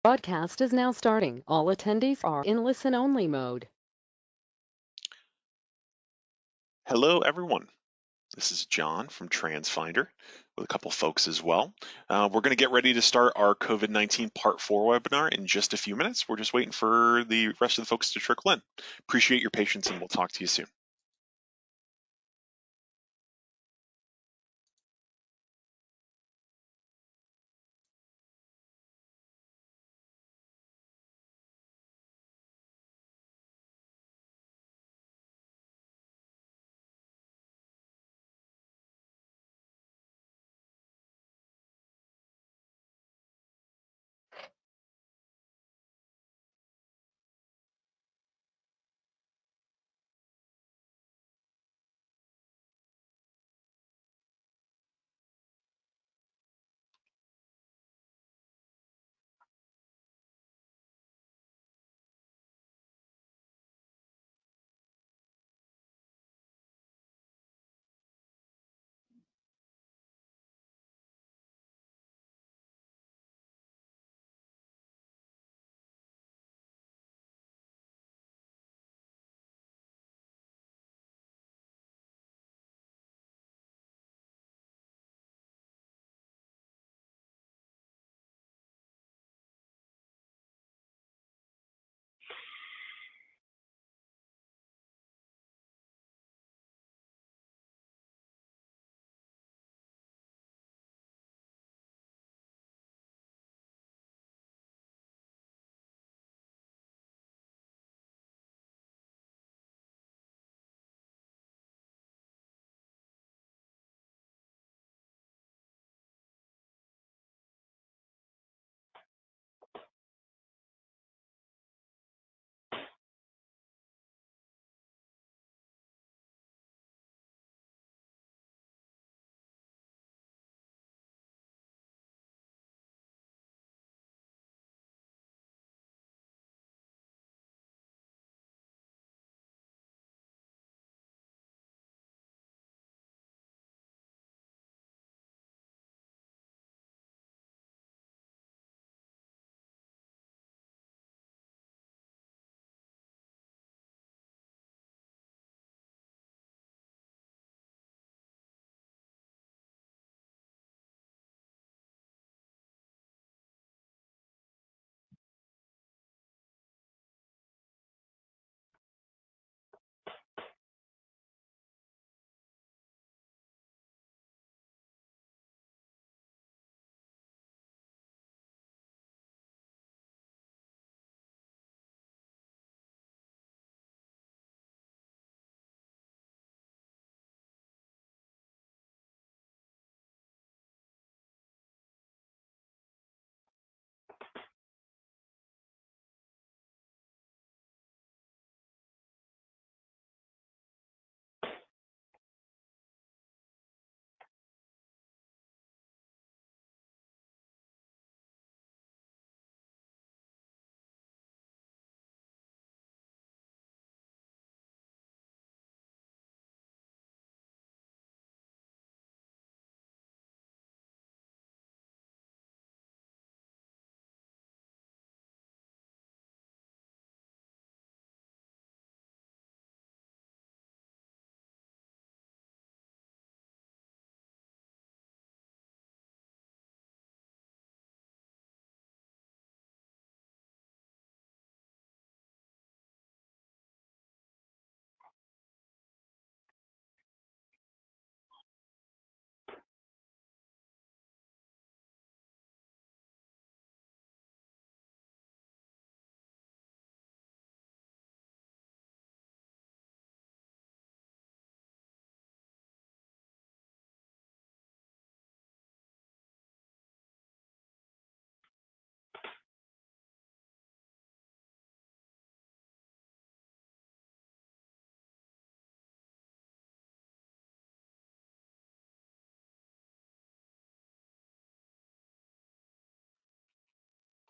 Broadcast is now starting. All attendees are in listen-only mode. Hello, everyone. This is John from Transfinder with a couple folks as well. We're going to get ready to start our COVID-19 Part 4 webinar in just a few minutes. We're just waiting for the rest of the folks to trickle in. Appreciate your patience, and we'll talk to you soon.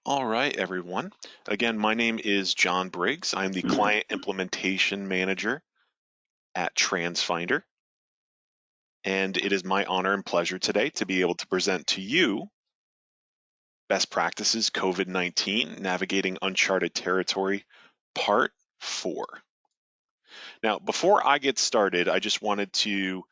All right, everyone. Again, my name is John Briggs. I'm the Client Implementation Manager at Transfinder, and it is my honor and pleasure today to be able to present to you Best Practices COVID-19, Navigating Uncharted Territory, Part 4. Now, before I get started, I just wanted to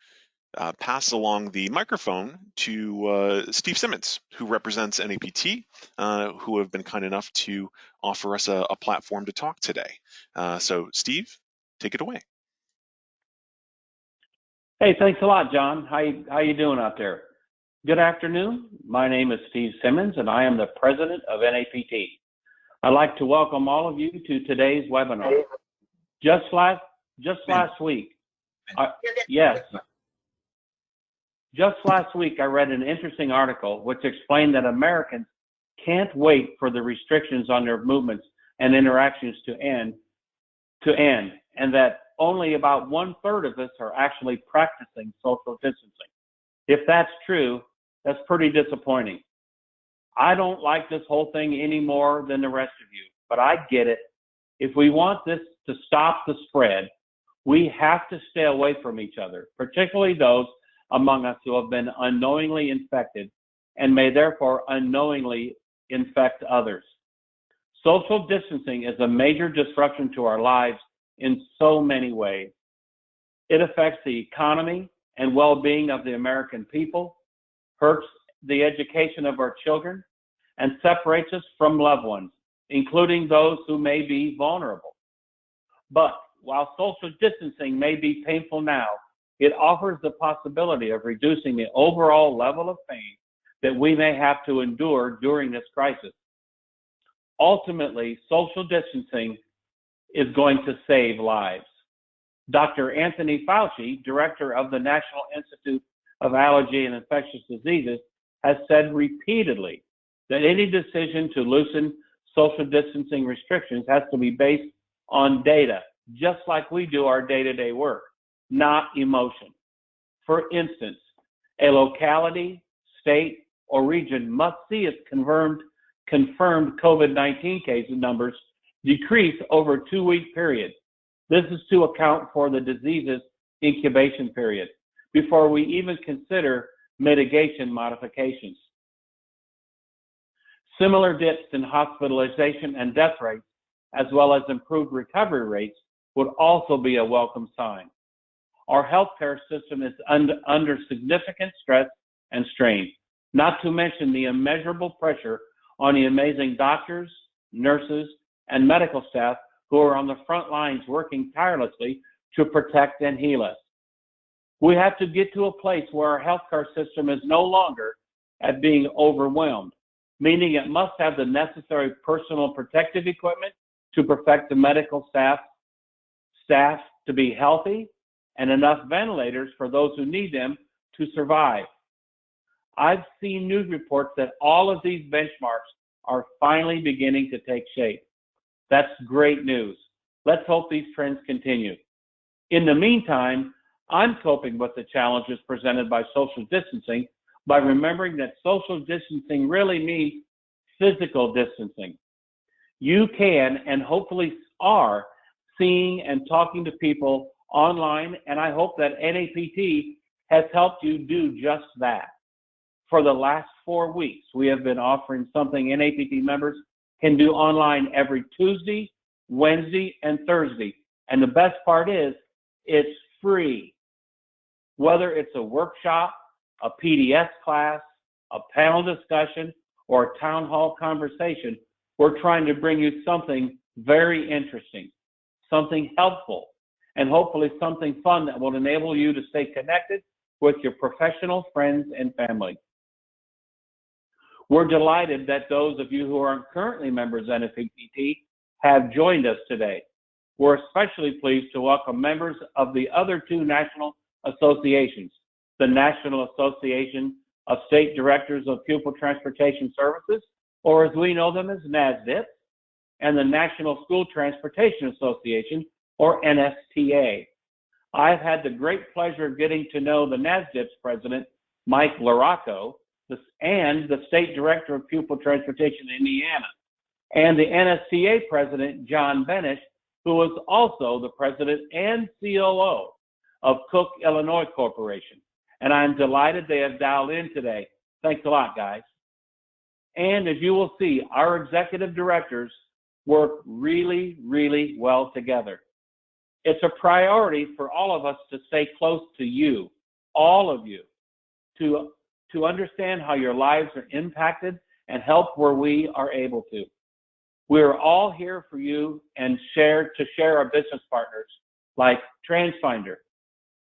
pass along the microphone to Steve Simmons, who represents NAPT, who have been kind enough to offer us a platform to talk today. So, Steve, take it away. Hey, thanks a lot, John. How you doing out there? Good afternoon. My name is Steve Simmons, and I am the president of NAPT. I'd like to welcome all of you to today's webinar. Just last week, Just last week, I read an interesting article which explained that Americans can't wait for the restrictions on their movements and interactions to end, and that only about 1/3 of us are actually practicing social distancing. If that's true, that's pretty disappointing. I don't like this whole thing any more than the rest of you, but I get it. If we want this to stop the spread, we have to stay away from each other, particularly those among us who have been unknowingly infected and may therefore unknowingly infect others. Social distancing is a major disruption to our lives in so many ways. It affects the economy and well-being of the American people, hurts the education of our children, and separates us from loved ones, including those who may be vulnerable. But while social distancing may be painful now, it offers the possibility of reducing the overall level of pain that we may have to endure during this crisis. Ultimately, social distancing is going to save lives. Dr. Anthony Fauci, director of the National Institute of Allergy and Infectious Diseases, has said repeatedly that any decision to loosen social distancing restrictions has to be based on data, just like we do our day-to-day work, not emotion. For instance, a locality, state, or region must see its confirmed COVID-19 case numbers decrease over a 2-week period. This is to account for the disease's incubation period before we even consider mitigation modifications. Similar dips in hospitalization and death rates, as well as improved recovery rates, would also be a welcome sign. Our healthcare system is under significant stress and strain, not to mention the immeasurable pressure on the amazing doctors, nurses, and medical staff who are on the front lines working tirelessly to protect and heal us. We have to get to a place where our healthcare system is no longer at being overwhelmed, meaning it must have the necessary personal protective equipment to protect the medical staff to be healthy, and enough ventilators for those who need them to survive. I've seen news reports that all of these benchmarks are finally beginning to take shape. That's great news. Let's hope these trends continue. In the meantime, I'm coping with the challenges presented by social distancing by remembering that social distancing really means physical distancing. You can and hopefully are seeing and talking to people online, and I hope that NAPT has helped you do just that. For the last 4 weeks, we have been offering something NAPT members can do online every Tuesday, Wednesday, and Thursday. And the best part is, it's free. Whether it's a workshop, a PDS class, a panel discussion, or a town hall conversation, we're trying to bring you something very interesting, something helpful, and hopefully something fun that will enable you to stay connected with your professional friends and family. We're delighted that those of you who aren't currently members of NAPT have joined us today. We're especially pleased to welcome members of the other 2 national associations, the National Association of State Directors of Pupil Transportation Services, or as we know them as NASDPTS, and the National School Transportation Association, or NSTA. I've had the great pleasure of getting to know the NASDPTS president, Mike Laraco, and the state director of Pupil Transportation in Indiana, and the NSTA president, John Benish, who is also the president and COO of Cook, Illinois Corporation. And I'm delighted they have dialed in today. Thanks a lot, guys. And as you will see, our executive directors work really, really well together. It's a priority for all of us to stay close to you, all of you, to understand how your lives are impacted and help where we are able to. We're all here for you and to share our business partners like Transfinder.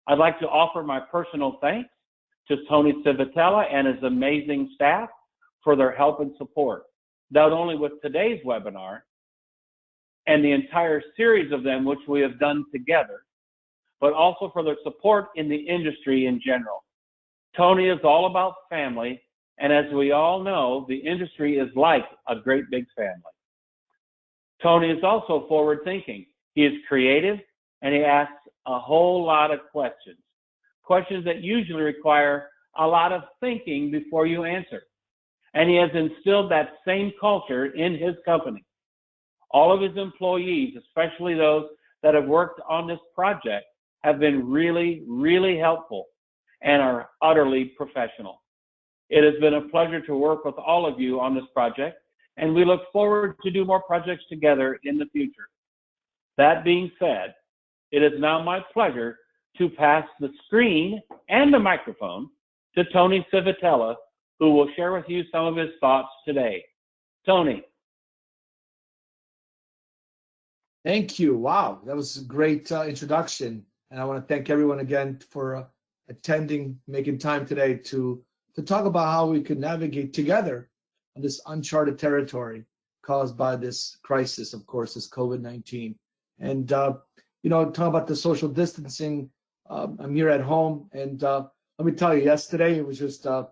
I'd like to offer my personal thanks to Tony Civitella and his amazing staff for their help and support, not only with today's webinar and the entire series of them which we have done together, but also for their support in the industry in general. Tony is all about family, and as we all know, the industry is like a great big family. Tony is also forward-thinking. He is creative, and he asks a whole lot of questions that usually require a lot of thinking before you answer. And he has instilled that same culture in his company. All of his employees, especially those that have worked on this project, have been really, really helpful and are utterly professional. It has been a pleasure to work with all of you on this project, and we look forward to do more projects together in the future. That being said, it is now my pleasure to pass the screen and the microphone to Tony Civitella, who will share with you some of his thoughts today. Tony. Thank you. Wow, that was a great introduction. And I want to thank everyone again for attending, making time today to talk about how we could navigate together on this uncharted territory caused by this crisis, of course, this COVID-19. And, you know, talk about the social distancing. I'm here at home, and let me tell you, yesterday it was just, I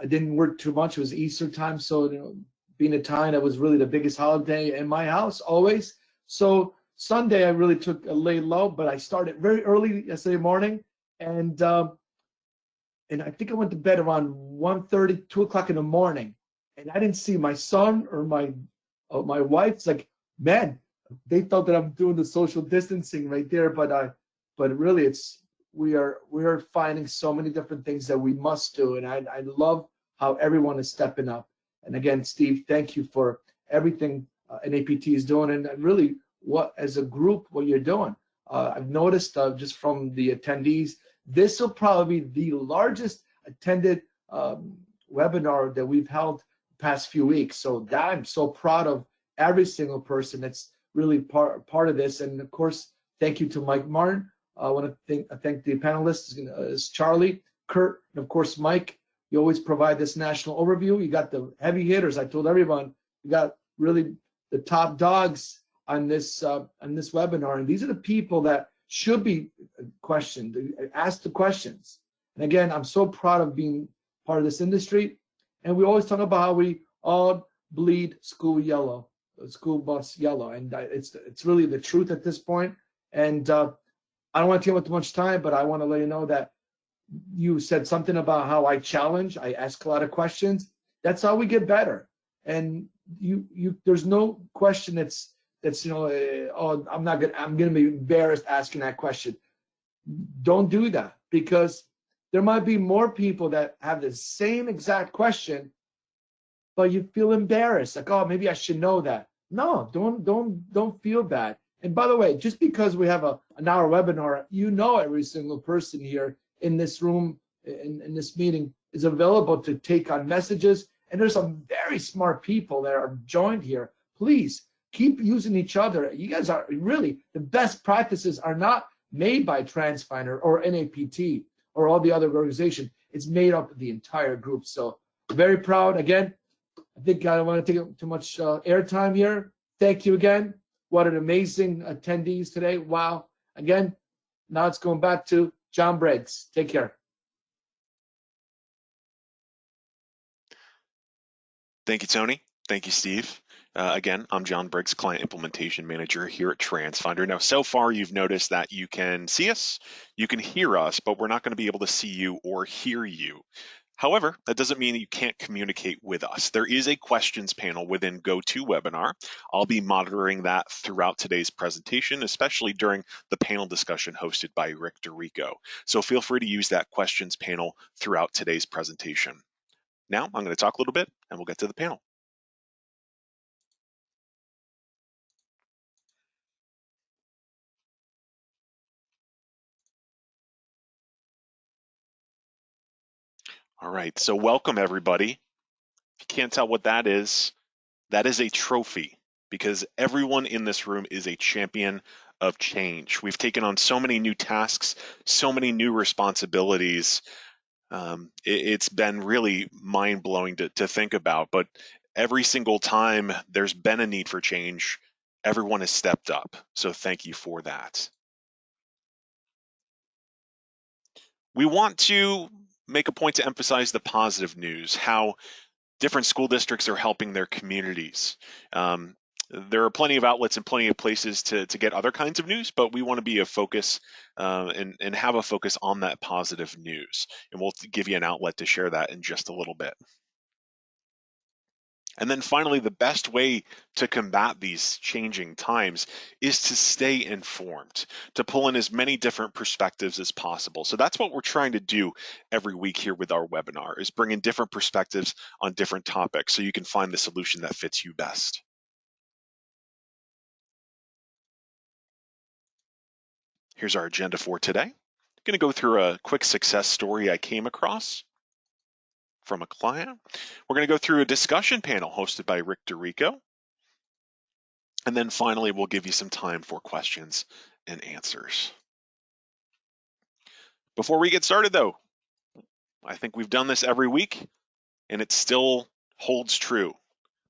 didn't work too much. It was Easter time, so, you know, being Italian, that was really the biggest holiday in my house, always. So Sunday, I really took a lay low, but I started very early yesterday morning, and I think I went to bed around 1:30, 2 o'clock in the morning, and I didn't see my son or my wife. It's like, man, they thought that I'm doing the social distancing right there, but really, we are finding so many different things that we must do, and I love how everyone is stepping up. And again, Steve, thank you for everything NAPT is doing, and really what as a group what you're doing. I've noticed just from the attendees, this will probably be the largest attended webinar that we've held the past few weeks. So that I'm so proud of every single person that's really part of this. And of course, thank you to Mike Martin. I want to thank the panelists, is Charlie, Kurt, and of course Mike. You always provide this national overview. You got the heavy hitters. I told everyone you got really the top dogs on this webinar, and these are the people that should be questioned, asked the questions. And again, I'm so proud of being part of this industry. And we always talk about how we all bleed school yellow, school bus yellow, and it's really the truth at this point. And I don't want to take up too much time, but I want to let you know that you said something about how I challenge, I ask a lot of questions. That's how we get better. And there's no question that's you know, oh, I'm gonna be embarrassed asking that question. Don't do that, because there might be more people that have the same exact question, but you feel embarrassed, like, oh, maybe I should know that. No, don't feel bad. And by the way, just because we have an hour webinar, you know, every single person here in this room, in this meeting, is available to take on messages. And there's some very smart people that are joined here. Please keep using each other. You guys are really, the best practices are not made by Transfinder or NAPT or all the other organizations. It's made up of the entire group. So very proud. Again, I think I don't want to take up too much airtime here. Thank you again. What an amazing attendees today. Wow. Again, now it's going back to John Briggs. Take care. Thank you, Tony. Thank you, Steve. Again, I'm John Briggs, Client Implementation Manager here at Transfinder. Now, so far you've noticed that you can see us, you can hear us, but we're not going to be able to see you or hear you. However, that doesn't mean that you can't communicate with us. There is a questions panel within GoToWebinar. I'll be monitoring that throughout today's presentation, especially during the panel discussion hosted by Rick DeRico. So feel free to use that questions panel throughout today's presentation. Now I'm going to talk a little bit and we'll get to the panel. All right, so welcome everybody. If you can't tell what that is a trophy, because everyone in this room is a champion of change. We've taken on so many new tasks, so many new responsibilities. It's been really mind-blowing to think about, but every single time there's been a need for change, everyone has stepped up. So thank you for that. We want to make a point to emphasize the positive news, how different school districts are helping their communities. There are plenty of outlets and plenty of places to get other kinds of news, but we want to be a focus and have a focus on that positive news. And we'll give you an outlet to share that in just a little bit. And then finally, the best way to combat these changing times is to stay informed, to pull in as many different perspectives as possible. So that's what we're trying to do every week here with our webinar, is bring in different perspectives on different topics so you can find the solution that fits you best. Here's our agenda for today. I'm going to go through a quick success story I came across from a client. We're going to go through a discussion panel hosted by Rick DeRico. And then finally, we'll give you some time for questions and answers. Before we get started though, I think we've done this every week and it still holds true.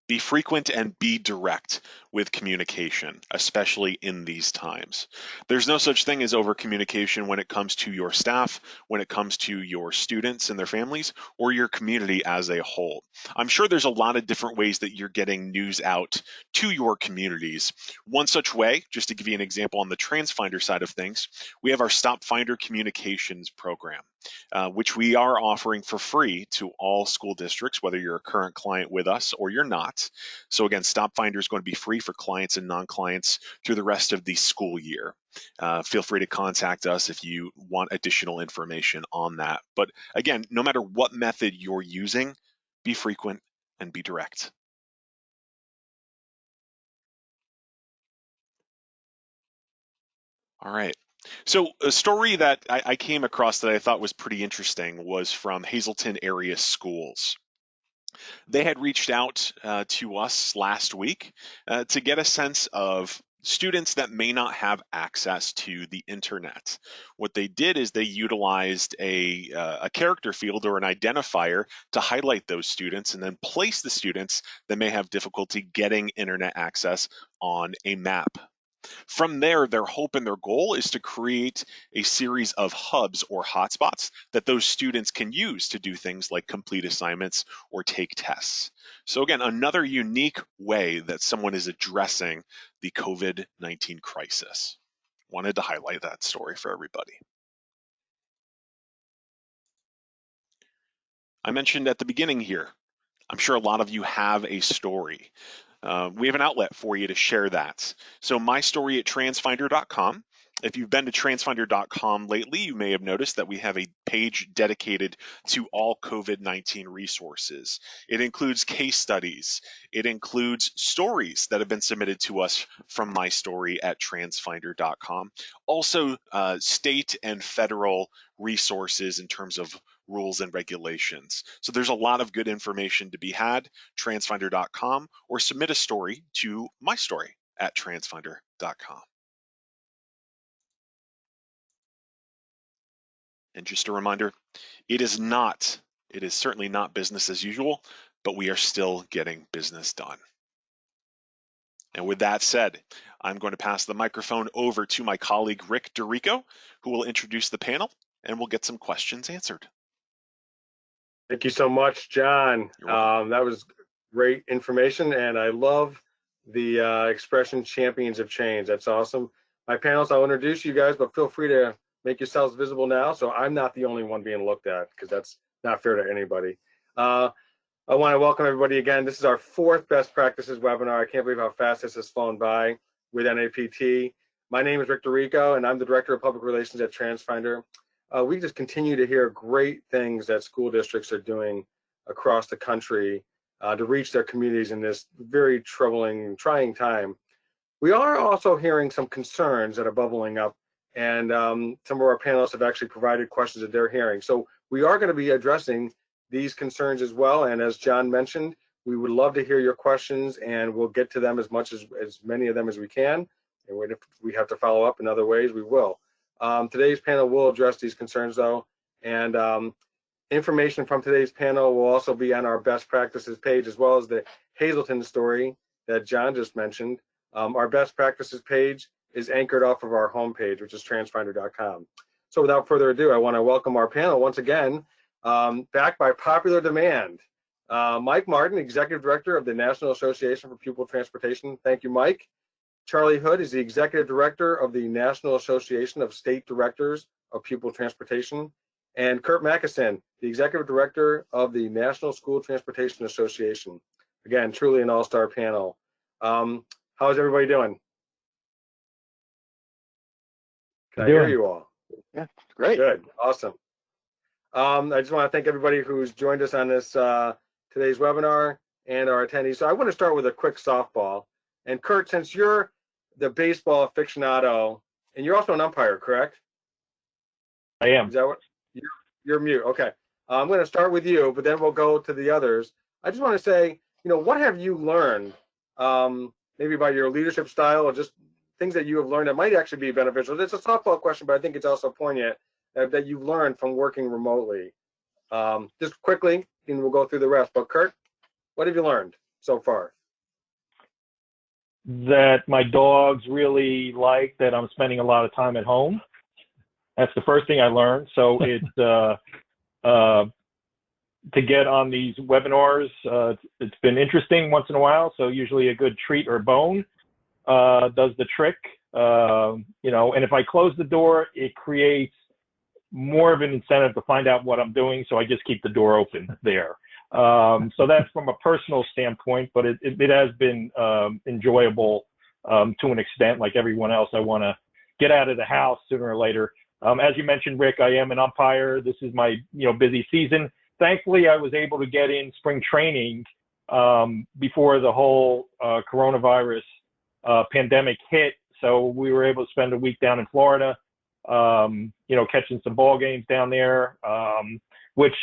Be frequent and be direct with communication, especially in these times. There's no such thing as over communication when it comes to your staff, when it comes to your students and their families, or your community as a whole. I'm sure there's a lot of different ways that you're getting news out to your communities. One such way, just to give you an example on the Transfinder side of things, we have our Stop Finder Communications program, which we are offering for free to all school districts, whether you're a current client with us or you're not. So again, Stop Finder is going to be free for clients and non-clients through the rest of the school year. Feel free to contact us if you want additional information on that. But again, no matter what method you're using, be frequent and be direct. All right. So a story that I came across that I thought was pretty interesting was from Hazleton area schools. They had reached out to us last week to get a sense of students that may not have access to the internet. What they did is they utilized a character field or an identifier to highlight those students and then place the students that may have difficulty getting internet access on a map. From there, their hope and their goal is to create a series of hubs or hotspots that those students can use to do things like complete assignments or take tests. So again, another unique way that someone is addressing the COVID-19 crisis. Wanted to highlight that story for everybody. I mentioned at the beginning here, I'm sure a lot of you have a story. We have an outlet for you to share that. So my story at transfinder.com. If you've been to transfinder.com lately, you may have noticed that we have a page dedicated to all COVID-19 resources. It includes case studies. It includes stories that have been submitted to us from my story at transfinder.com. Also, state and federal resources in terms of rules and regulations. So there's a lot of good information to be had, transfinder.com, or submit a story to my story at transfinder.com. And just a reminder, it is certainly not business as usual, but we are still getting business done. And with that said, I'm going to pass the microphone over to my colleague, Rick DeRico, who will introduce the panel and we'll get some questions answered. Thank you so much, John. That was great information, and I love the expression champions of change. That's awesome. My panelists, I'll introduce you guys, but feel free to make yourselves visible now so I'm not the only one being looked at, because that's not fair to anybody. I want to welcome everybody again. This is our 4th best practices webinar. I can't believe how fast this has flown by with NAPT. My name is Rick DeRico, and I'm the Director of Public Relations at Transfinder. We just continue to hear great things that school districts are doing across the country to reach their communities in this very troubling, trying time. We are also hearing some concerns that are bubbling up, and some of our panelists have actually provided questions that they're hearing. So we are going to be addressing these concerns as well. And as John mentioned, we would love to hear your questions, and we'll get to them as many of them as we can. And if we have to follow up in other ways, we will. Today's panel will address these concerns, though, and information from today's panel will also be on our best practices page, as well as the Hazleton story that John just mentioned. Our best practices page is anchored off of our homepage, which is transfinder.com. So without further ado, I want to welcome our panel once again, back by popular demand. Mike Martin, Executive Director of the National Association for Pupil Transportation. Thank you, Mike. Charlie Hood is the Executive Director of the National Association of State Directors of Pupil Transportation. And Kurt Mackison, the Executive Director of the National School Transportation Association. Again, truly an all-star panel. How's everybody doing? Can I hear you all? Yeah, great. Good, awesome. I just want to thank everybody who's joined us on this today's webinar and our attendees. So I want to start with a quick softball. And Kurt, since you're the baseball aficionado, and you're also an umpire, correct? I am. Is that what? You're mute. Okay. I'm going to start with you, but then we'll go to the others. I just want to say, what have you learned, maybe about your leadership style, or just things that you have learned that might actually be beneficial? It's a softball question, but I think it's also poignant that you've learned from working remotely. Just quickly, and we'll go through the rest. But Kurt, what have you learned so far? That my dogs really like that I'm spending a lot of time at home. That's the first thing I learned. So it's to get on these webinars, it's been interesting once in a while. So usually a good treat or bone does the trick. And if I close the door, it creates more of an incentive to find out what I'm doing. So I just keep the door open there. So that's from a personal standpoint, but it has been enjoyable to an extent. Like everyone else, I want to get out of the house sooner or later. As you mentioned, Rick, I am an umpire. This is my busy season. Thankfully, I was able to get in spring training before the whole coronavirus pandemic hit. So we were able to spend a week down in Florida, catching some ball games down there, which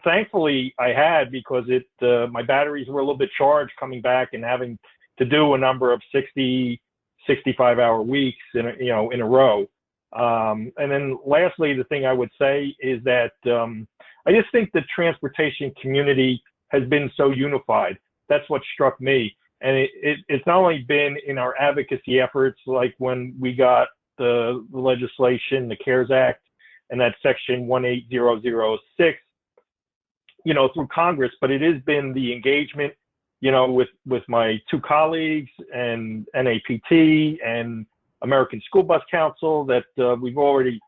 thankfully I had because my batteries were a little bit charged coming back and having to do a number of 60, 65-hour weeks in a row. And then lastly, the thing I would say is that I just think the transportation community has been so unified. That's what struck me. And it's not only been in our advocacy efforts, like when we got the legislation, the CARES Act, and that section 18006, through Congress, but it has been the engagement, with my two colleagues and NAPT and American School Bus Council that we've already,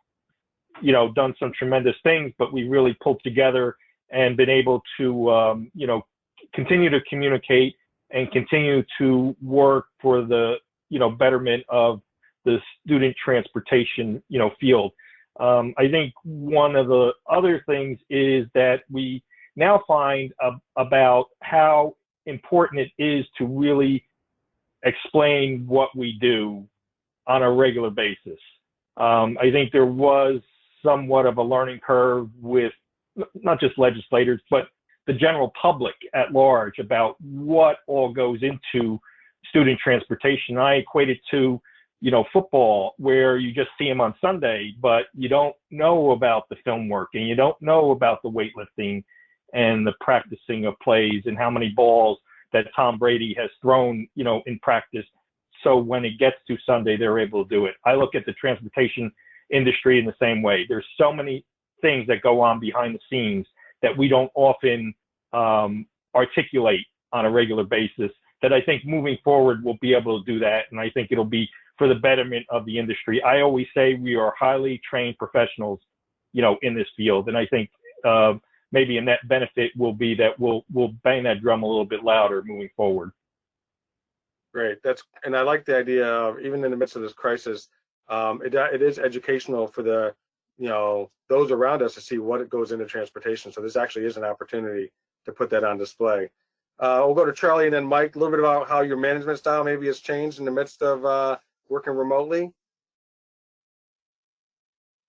done some tremendous things, but we really pulled together and been able to, continue to communicate and continue to work for the, betterment of the student transportation, field. I think one of the other things is that we now find about how important it is to really explain what we do on a regular basis. I think there was somewhat of a learning curve with not just legislators, but the general public at large about what all goes into student transportation. I equate it to, football, where you just see them on Sunday, but you don't know about the film work and you don't know about the weightlifting and the practicing of plays and how many balls that Tom Brady has thrown, in practice. So when it gets to Sunday, they're able to do it. I look at the transportation industry in the same way. There's so many things that go on behind the scenes that we don't often articulate on a regular basis that I think moving forward we'll be able to do that. And I think it'll be for the betterment of the industry. I always say we are highly trained professionals, in this field. And I think maybe a net benefit will be that we'll bang that drum a little bit louder moving forward. Great. And I like the idea of, even in the midst of this crisis, it is educational for the those around us to see what goes into transportation. So this actually is an opportunity to put that on display. We'll go to Charlie and then Mike, a little bit about how your management style maybe has changed in the midst of working remotely.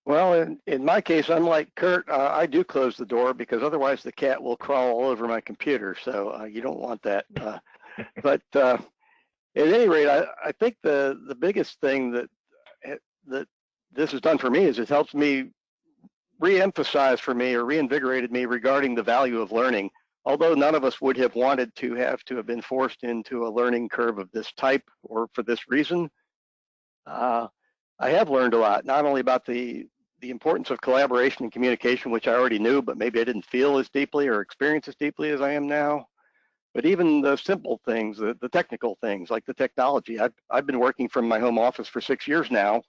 Well, in my case, unlike Kurt, I do close the door because otherwise the cat will crawl all over my computer. So you don't want that. But at any rate, I think the biggest thing that this has done for me is it helps me re-emphasize for me or reinvigorated me regarding the value of learning. Although none of us would have wanted to have been forced into a learning curve of this type or for this reason, I have learned a lot, not only about the importance of collaboration and communication, which I already knew, but maybe I didn't feel as deeply or experience as deeply as I am now. But even the simple things, the technical things like the technology. I've been working from my home office for 6 years now,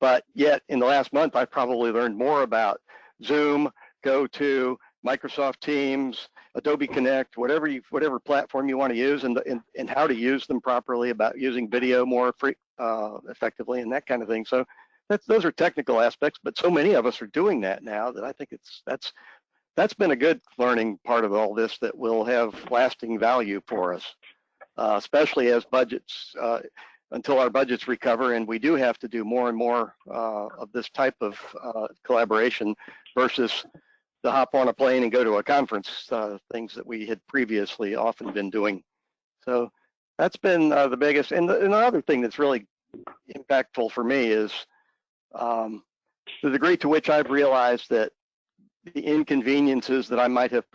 but yet in the last month, I've probably learned more about Zoom, GoTo, Microsoft Teams, Adobe Connect, whatever platform you want to use, and how to use them properly, about using video more effectively and that kind of thing. So those are technical aspects, but so many of us are doing that now that I think that's been a good learning part of all this that will have lasting value for us, especially as budgets, until our budgets recover, and we do have to do more and more of this type of collaboration versus the hop on a plane and go to a conference, things that we had previously often been doing. So that's been the biggest. And the other thing that's really impactful for me is the degree to which I've realized that the inconveniences that I might have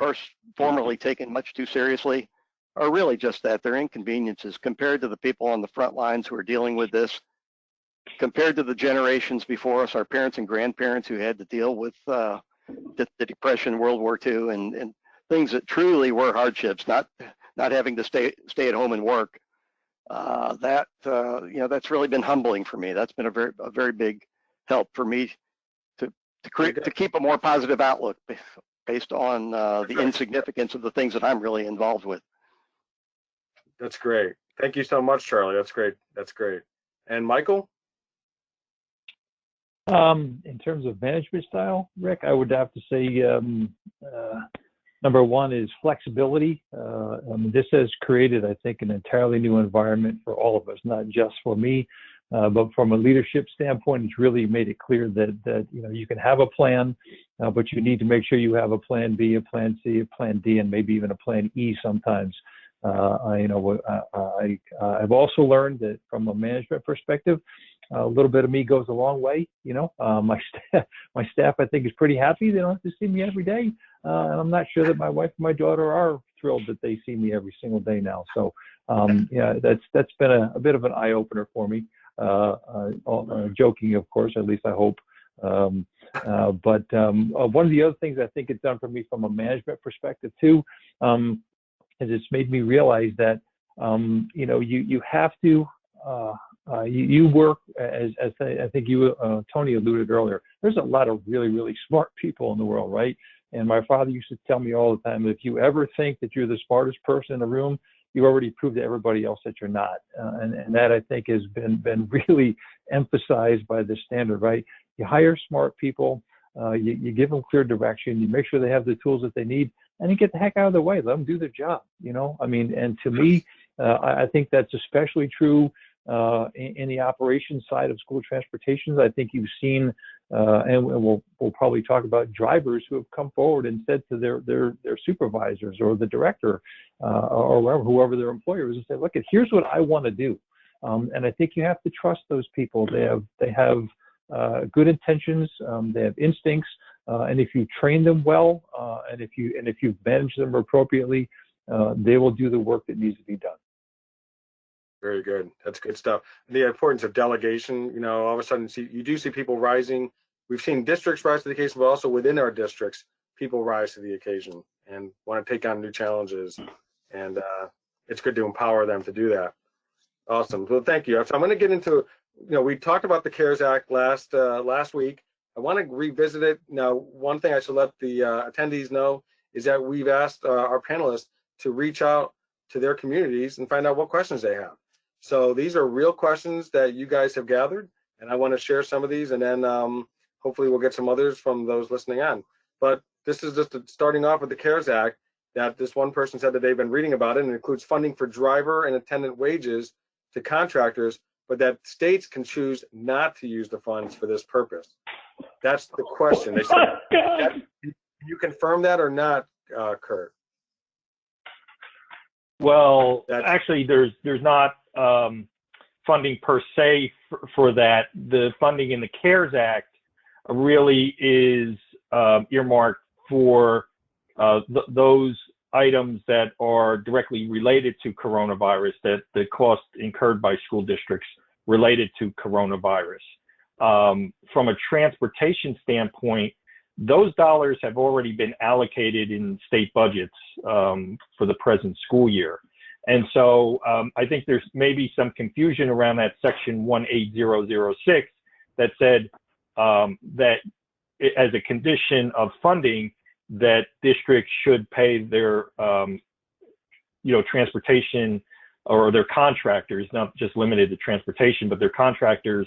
formerly taken much too seriously are really just that. They're inconveniences compared to the people on the front lines who are dealing with this, compared to the generations before us, our parents and grandparents who had to deal with the Depression, World War II, and things that truly were hardships, not having to stay at home and work. That's really been humbling for me. That's been a very big help for me to keep a more positive outlook based on the insignificance of the things that I'm really involved with. That's great. Thank you so much, Charlie. That's great. That's great. And Michael? In terms of management style, Rick, I would have to say number one is flexibility. This has created, I think, an entirely new environment for all of us, not just for me, but from a leadership standpoint, it's really made it clear that you can have a plan, but you need to make sure you have a plan B, a plan C, a plan D, and maybe even a plan E sometimes. I've also learned that from a management perspective, a little bit of me goes a long way. My staff, I think, is pretty happy. They don't have to see me every day. And I'm not sure that my wife and my daughter are thrilled that they see me every single day now. So, that's been a bit of an eye opener for me. Joking, of course, at least I hope. But one of the other things I think it's done for me from a management perspective too, is it's made me realize that you have to you work as I think you Tony alluded earlier. There's a lot of really, really smart people in the world, right? And my father used to tell me all the time, if you ever think that you're the smartest person in the room, you already proved to everybody else that you're not. And that, I think, has been really emphasized by this standard, right? You hire smart people, you give them clear direction, you make sure they have the tools that they need, and you get the heck out of the way. Let them do their job, And to me, I think that's especially true in the operations side of school transportation. I think you've seen, and we'll probably talk about drivers who have come forward and said to their supervisors or the director or whoever their employer is, and say, look, here's what I want to do. And I think you have to trust those people. They have good intentions. They have instincts, and if you train them well, and if you manage them appropriately, they will do the work that needs to be done. Very good. That's good stuff. The importance of delegation, all of a sudden you do see people rising. We've seen districts rise to the occasion, but also within our districts, people rise to the occasion and want to take on new challenges. And it's good to empower them to do that. Awesome. Well, thank you. So I'm going to get into, we talked about the CARES Act last week. I want to revisit it. Now, one thing I should let the attendees know is that we've asked our panelists to reach out to their communities and find out what questions they have. So these are real questions that you guys have gathered, and I want to share some of these, and then hopefully we'll get some others from those listening on. But this is just starting off with the CARES Act, that this one person said that they've been reading about it, and it includes funding for driver and attendant wages to contractors, but that states can choose not to use the funds for this purpose. That's the question. They said, can you confirm that or not, Kurt? Well, actually, there's not funding per se for that. The funding in the CARES Act really is earmarked for those items that are directly related to coronavirus, that the cost incurred by school districts related to coronavirus. From a transportation standpoint, those dollars have already been allocated in state budgets for the present school year. And so I think there's maybe some confusion around that section 18006 that said that as a condition of funding, that districts should pay their, transportation, or their contractors, not just limited to transportation, but their contractors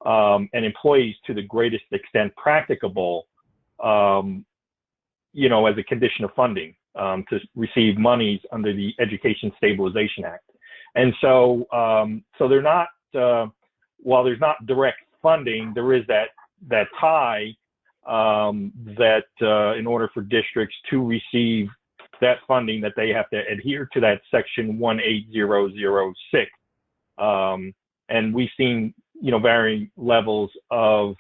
and employees to the greatest extent practicable, as a condition of funding to receive monies under the Education Stabilization Act. And so, they're not, while there's not direct funding, there is that tie that in order for districts to receive that funding, that they have to adhere to that section 18006. And we've seen, varying levels of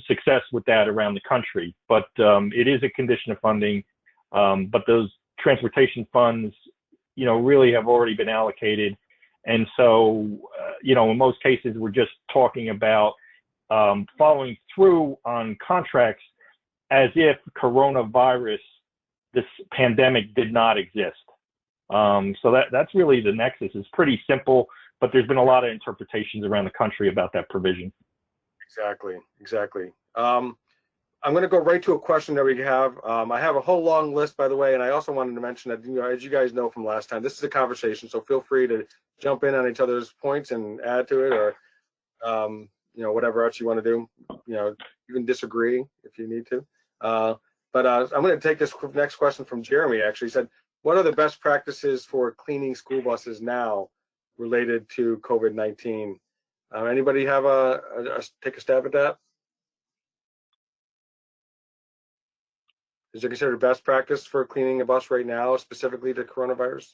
success with that around the country, but it is a condition of funding. But those transportation funds, really have already been allocated. And so, in most cases, we're just talking about following through on contracts as if coronavirus, this pandemic, did not exist. So that's really the nexus. It's pretty simple, but there's been a lot of interpretations around the country about that provision. Exactly. I'm going to go right to a question that we have. I have a whole long list, by the way, and I also wanted to mention that, as you guys know from last time, this is a conversation, so feel free to jump in on each other's points and add to it, or whatever else you want to do. You can disagree if you need to. But I'm going to take this next question from Jeremy. Actually, he said, "What are the best practices for cleaning school buses now related to COVID-19?" Anybody have take a stab at that? Is it considered best practice for cleaning a bus right now, specifically to coronavirus?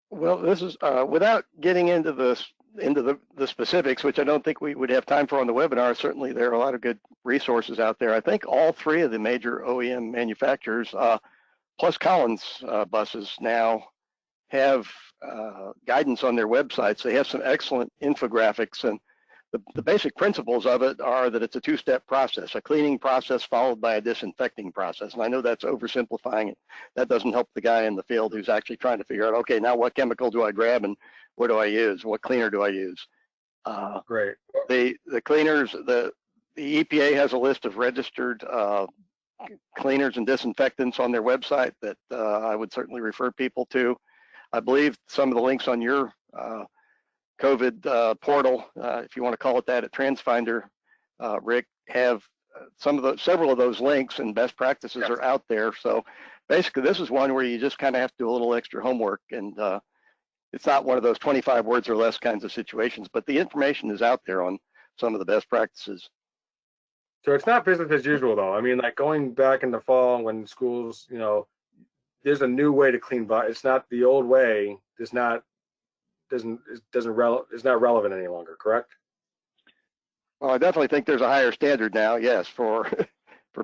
Well, this is without getting into the specifics, which I don't think we would have time for on the webinar. Certainly, there are a lot of good resources out there. I think all three of the major OEM manufacturers, plus Collins buses, now have guidance on their websites. They have some excellent infographics, and the basic principles of it are that it's a two-step process: a cleaning process followed by a disinfecting process. And I know that's oversimplifying it. That doesn't help the guy in the field who's actually trying to figure out, okay, now what chemical do I grab and what do I use? What cleaner do I use? Great. The cleaners, the EPA has a list of registered cleaners and disinfectants on their website that I would certainly refer people to. I believe some of the links on your COVID portal, if you want to call it that, at Transfinder, Rick, have several of those links, and best practices are out there. So basically, this is one where you just kind of have to do a little extra homework, and it's not one of those 25 words or less kinds of situations, but the information is out there on some of the best practices. So it's not business as usual, though. I mean, like going back in the fall when schools, there's a new way to clean bus. It's not the old way. It's not relevant any longer, correct? Well, I definitely think there's a higher standard now, yes, for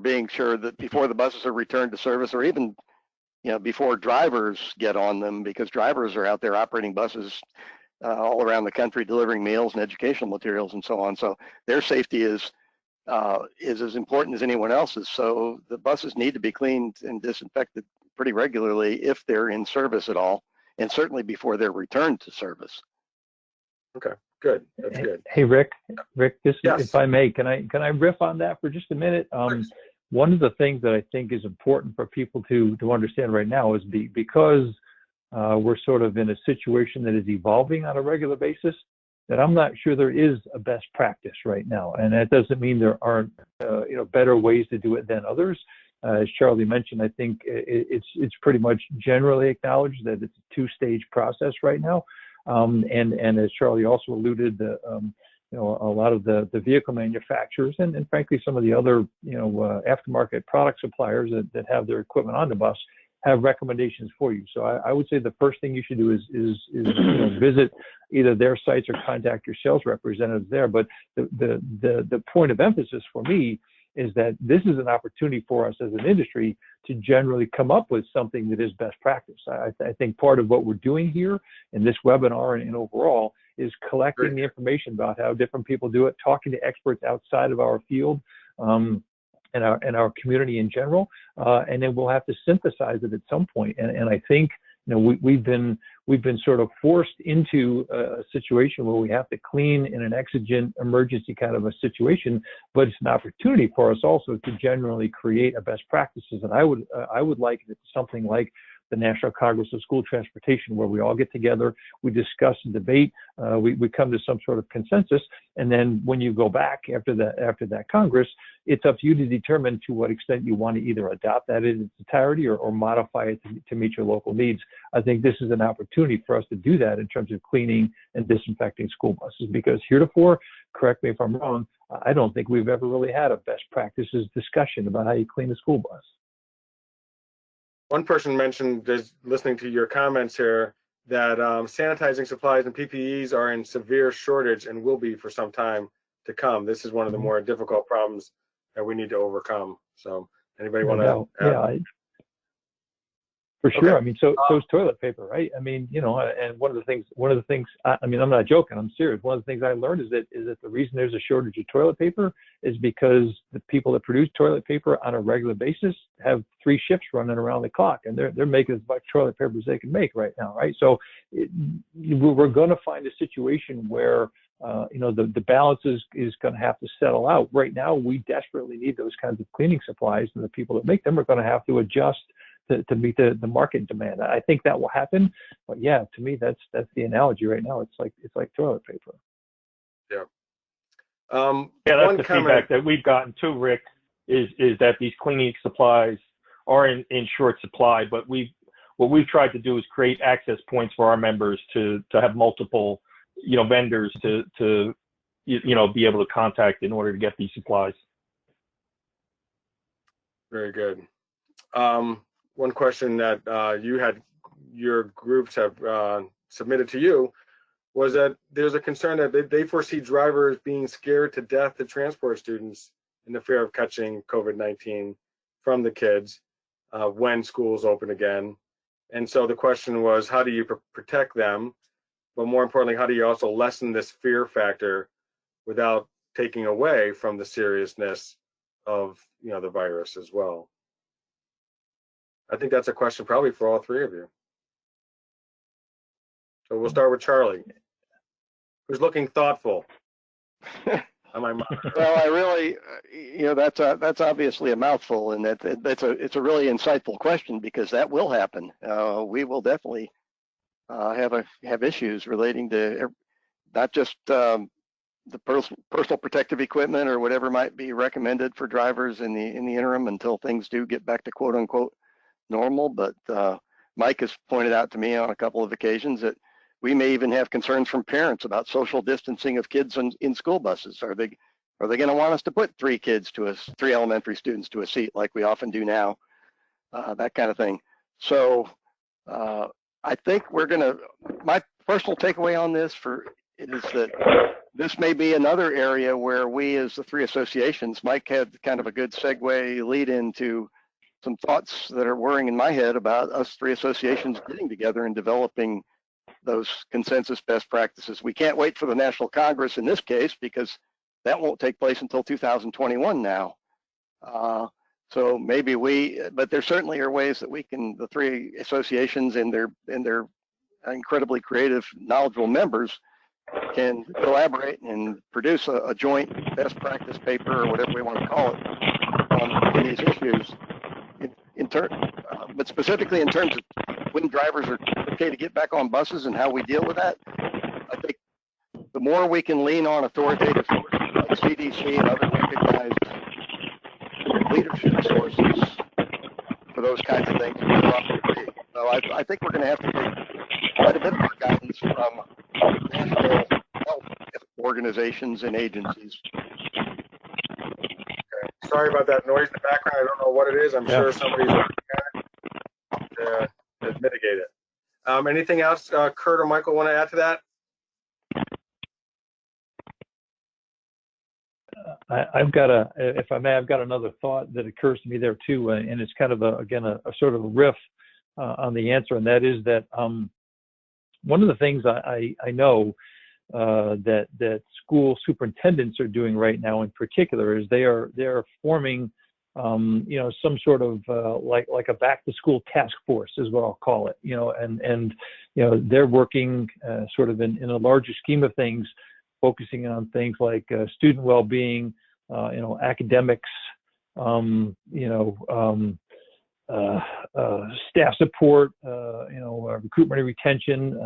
being sure that before the buses are returned to service, or even before drivers get on them, because drivers are out there operating buses all around the country, delivering meals and educational materials and so on. So their safety is as important as anyone else's. So the buses need to be cleaned and disinfected pretty regularly if they're in service at all, and certainly before they're returned to service. Okay, good. That's good. Hey, Rick, Yes. if I may, can I riff on that for just a minute? One of the things that I think is important for people to understand right now is because we're sort of in a situation that is evolving on a regular basis, that I'm not sure there is a best practice right now. And that doesn't mean there aren't, better ways to do it than others. As Charlie mentioned, I think it's pretty much generally acknowledged that it's a two-stage process right now. And as Charlie also alluded, a lot of the vehicle manufacturers and frankly some of the other aftermarket product suppliers that have their equipment on the bus have recommendations for you. So I would say the first thing you should do is visit either their sites or contact your sales representatives there. But the point of emphasis for me is that this is an opportunity for us as an industry to generally come up with something that is best practice. I think part of what we're doing here in this webinar and overall is collecting the information about how different people do it, talking to experts outside of our field and our community in general, and then we'll have to synthesize it at some point. And I think we've been sort of forced into a situation where we have to clean in an exigent emergency kind of a situation, but it's an opportunity for us also to generally create a best practices. And I would like it something like the National Congress of School Transportation, where we all get together, we discuss and debate, we come to some sort of consensus, and then when you go back after that Congress, it's up to you to determine to what extent you want to either adopt that in its entirety or modify it to meet your local needs. I think this is an opportunity for us to do that in terms of cleaning and disinfecting school buses, because heretofore, correct me if I'm wrong, I don't think we've ever really had a best practices discussion about how you clean a school bus. One person mentioned, listening to your comments here, that sanitizing supplies and PPEs are in severe shortage and will be for some time to come. This is one of the more difficult problems that we need to overcome. So anybody want to add? Yeah, for sure. Okay. I mean, so is toilet paper, right? I mean, and one of the things, I mean, I'm not joking, I'm serious. One of the things I learned is that the reason there's a shortage of toilet paper is because the people that produce toilet paper on a regular basis have 3 shifts running around the clock, and they're making as much toilet paper as they can make right now, right? So we're going to find a situation where the balance is going to have to settle out. Right now, we desperately need those kinds of cleaning supplies, and the people that make them are going to have to adjust to meet the market demand. I think that will happen, but yeah, to me, that's the analogy right now. It's like toilet paper. Yeah. That's the feedback that we've gotten too, Rick, is that these cleaning supplies are in short supply, but what we've tried to do is create access points for our members to have multiple, vendors to be able to contact in order to get these supplies. Very good. One question that your groups have submitted to you was that there's a concern that they foresee drivers being scared to death to transport students in the fear of catching COVID-19 from the kids when schools open again. And so the question was, how do you protect them? But more importantly, how do you also lessen this fear factor without taking away from the seriousness of the virus as well? I think that's a question probably for all 3 of you. So we'll start with Charlie, who's looking thoughtful. Well, I really, that's obviously a mouthful, and it's a really insightful question, because that will happen. We will definitely have issues relating to not just the personal protective equipment or whatever might be recommended for drivers in the interim until things do get back to quote unquote normal, but Mike has pointed out to me on a couple of occasions that we may even have concerns from parents about social distancing of kids in school buses. Are they going to want us to put 3 elementary students to a seat like we often do now? That kind of thing. So I think my personal takeaway on this is that this may be another area where we, as the 3 associations, Mike had kind of a good segue lead into some thoughts that are whirring in my head about us 3 associations getting together and developing those consensus best practices. We can't wait for the National Congress in this case, because that won't take place until 2021 now. So maybe but there certainly are ways that the 3 associations and their incredibly creative, knowledgeable members can collaborate and produce a joint best practice paper, or whatever we want to call it, on these issues. But specifically in terms of when drivers are okay to get back on buses and how we deal with that, I think the more we can lean on authoritative sources like CDC and other recognized leadership sources for those kinds of things, the better off we'll be. So I think we're going to have to take quite a bit of our guidance from national health organizations and agencies. Okay. Sorry about that noise in the background. I don't know what it is. I'm sure somebody's working on it to mitigate it. Anything else, Kurt or Michael, want to add to that? I've got if I may, I've got another thought that occurs to me there too, and it's kind of again a sort of a riff on the answer, and that is that one of the things I know that school superintendents are doing right now in particular is they are forming some sort of like a back to school task force is what I'll call it, and they're working sort of in a larger scheme of things, focusing on things like student well-being, academics, staff support, recruitment and retention,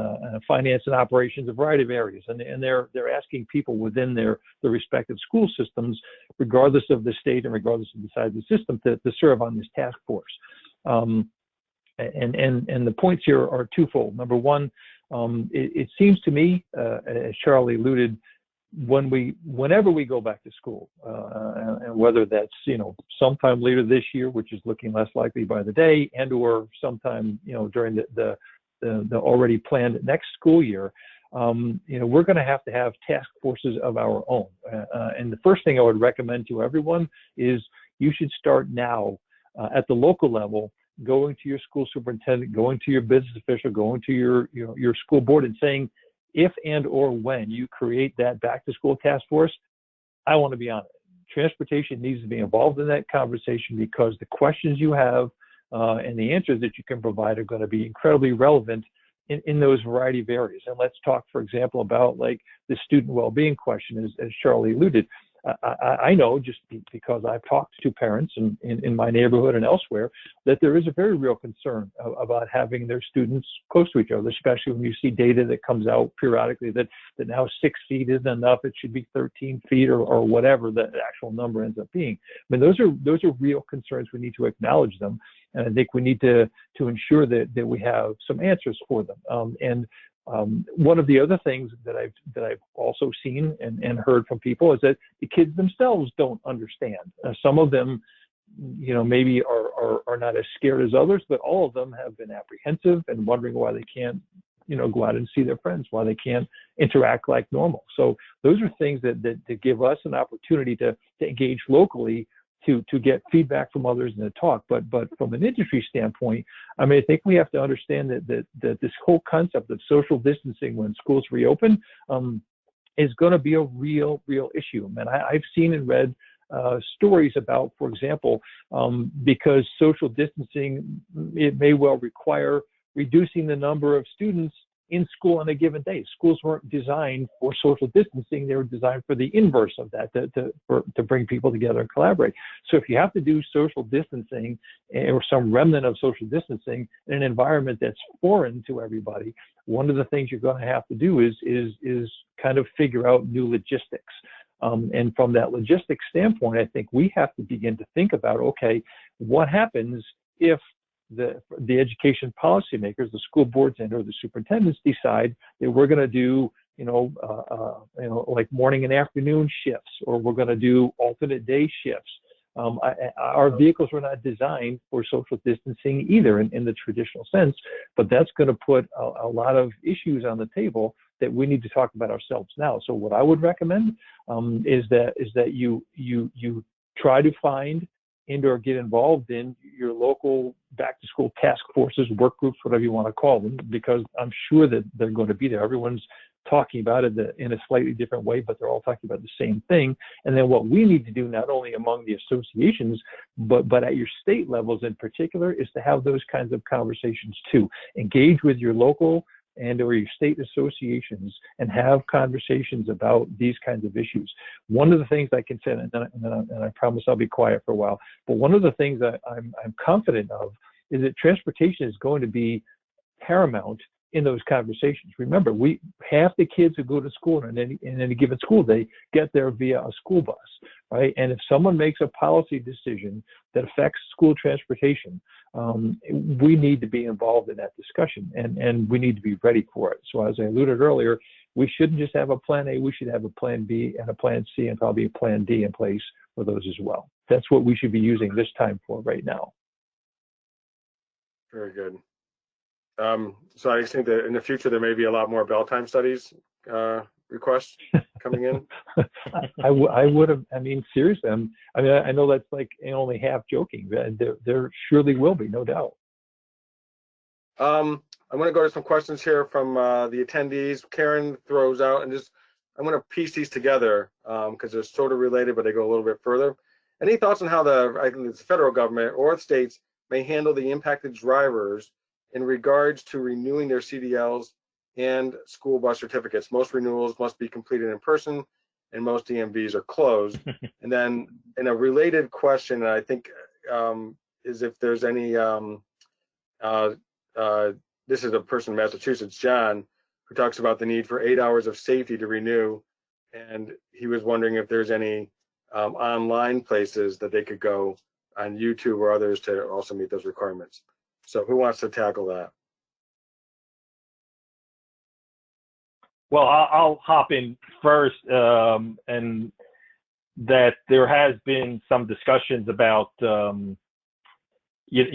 finance and operations, a variety of areas, and they're asking people within their respective school systems, regardless of the state and regardless of the size of the system, to serve on this task force. And the points here are twofold. Number one, it seems to me, as Charlie alluded, whenever we go back to school, and whether that's sometime later this year, which is looking less likely by the day, and or sometime during the already planned next school year, we're going to have task forces of our own. And the first thing I would recommend to everyone is you should start now at the local level, going to your school superintendent, going to your business official, going to your school board and saying, if and or when you create that back to school task force, I want to be on it. Transportation needs to be involved in that conversation because the questions you have and the answers that you can provide are going to be incredibly relevant in those variety of areas. And let's talk, for example, about like the student well-being question, as Charlie alluded. I know, just because I've talked to parents in my neighborhood and elsewhere, that there is a very real concern about having their students close to each other, especially when you see data that comes out periodically that now 6 feet isn't enough, it should be 13 feet or whatever the actual number ends up being. I mean, those are real concerns. We need to acknowledge them, and I think we need to ensure that we have some answers for them. One of the other things that I've also seen and heard from people is that the kids themselves don't understand. Some of them, maybe are not as scared as others, but all of them have been apprehensive and wondering why they can't, go out and see their friends, why they can't interact like normal. So those are things that give us an opportunity to engage locally, to get feedback from others and to talk. But from an industry standpoint, I mean, I think we have to understand that this whole concept of social distancing when schools reopen is going to be a real issue. And I've seen and read stories about, for example, because social distancing, it may well require reducing the number of students in school on a given day. Schools weren't designed for social distancing. They were designed for the inverse of that, to bring people together and collaborate. So if you have to do social distancing or some remnant of social distancing in an environment that's foreign to everybody, one of the things you're going to have to do is kind of figure out new logistics. And from that logistics standpoint, I think we have to begin to think about, okay, what happens if the education policymakers, the school boards and or the superintendents decide that we're going to do, like morning and afternoon shifts, or we're going to do alternate day shifts. Our vehicles were not designed for social distancing either in the traditional sense, but that's going to put a lot of issues on the table that we need to talk about ourselves now. So what I would recommend is that you try to find and or get involved in your local back to school task forces, work groups, whatever you want to call them, because I'm sure that they're going to be there. Everyone's talking about it in a slightly different way, but they're all talking about the same thing. And then what we need to do, not only among the associations, but at your state levels in particular, is to have those kinds of conversations too. Engage with your local and or your state associations and have conversations about these kinds of issues. One of the things I can say, and I promise I'll be quiet for a while, but one of the things that I'm confident of is that transportation is going to be paramount in those conversations. Remember, half the kids who go to school in any given school day get there via a school bus, right? And if someone makes a policy decision that affects school transportation, we need to be involved in that discussion, and we need to be ready for it. So as I alluded earlier, we shouldn't just have a plan A, we should have a plan B and a plan C and probably a plan D in place for those as well. That's what we should be using this time for right now. Very good. So I think that in the future, there may be a lot more bell time studies requests coming in. I would have, I mean, seriously, I know that's like only half joking, but there surely will be, no doubt. I'm going to go to some questions here from the attendees. Karen throws out, and just I'm going to piece these together because they're sort of related, but they go a little bit further. Any thoughts on how I think it's the federal government or states may handle the impacted drivers in regards to renewing their CDLs and school bus certificates? Most renewals must be completed in person, and most DMVs are closed. And then, in a related question, I think is if there's any. This is a person in Massachusetts, John, who talks about the need for 8 hours of safety to renew, and he was wondering if there's any online places that they could go on YouTube or others to also meet those requirements. So who wants to tackle that? Well, I'll hop in first, and that there has been some discussions about, you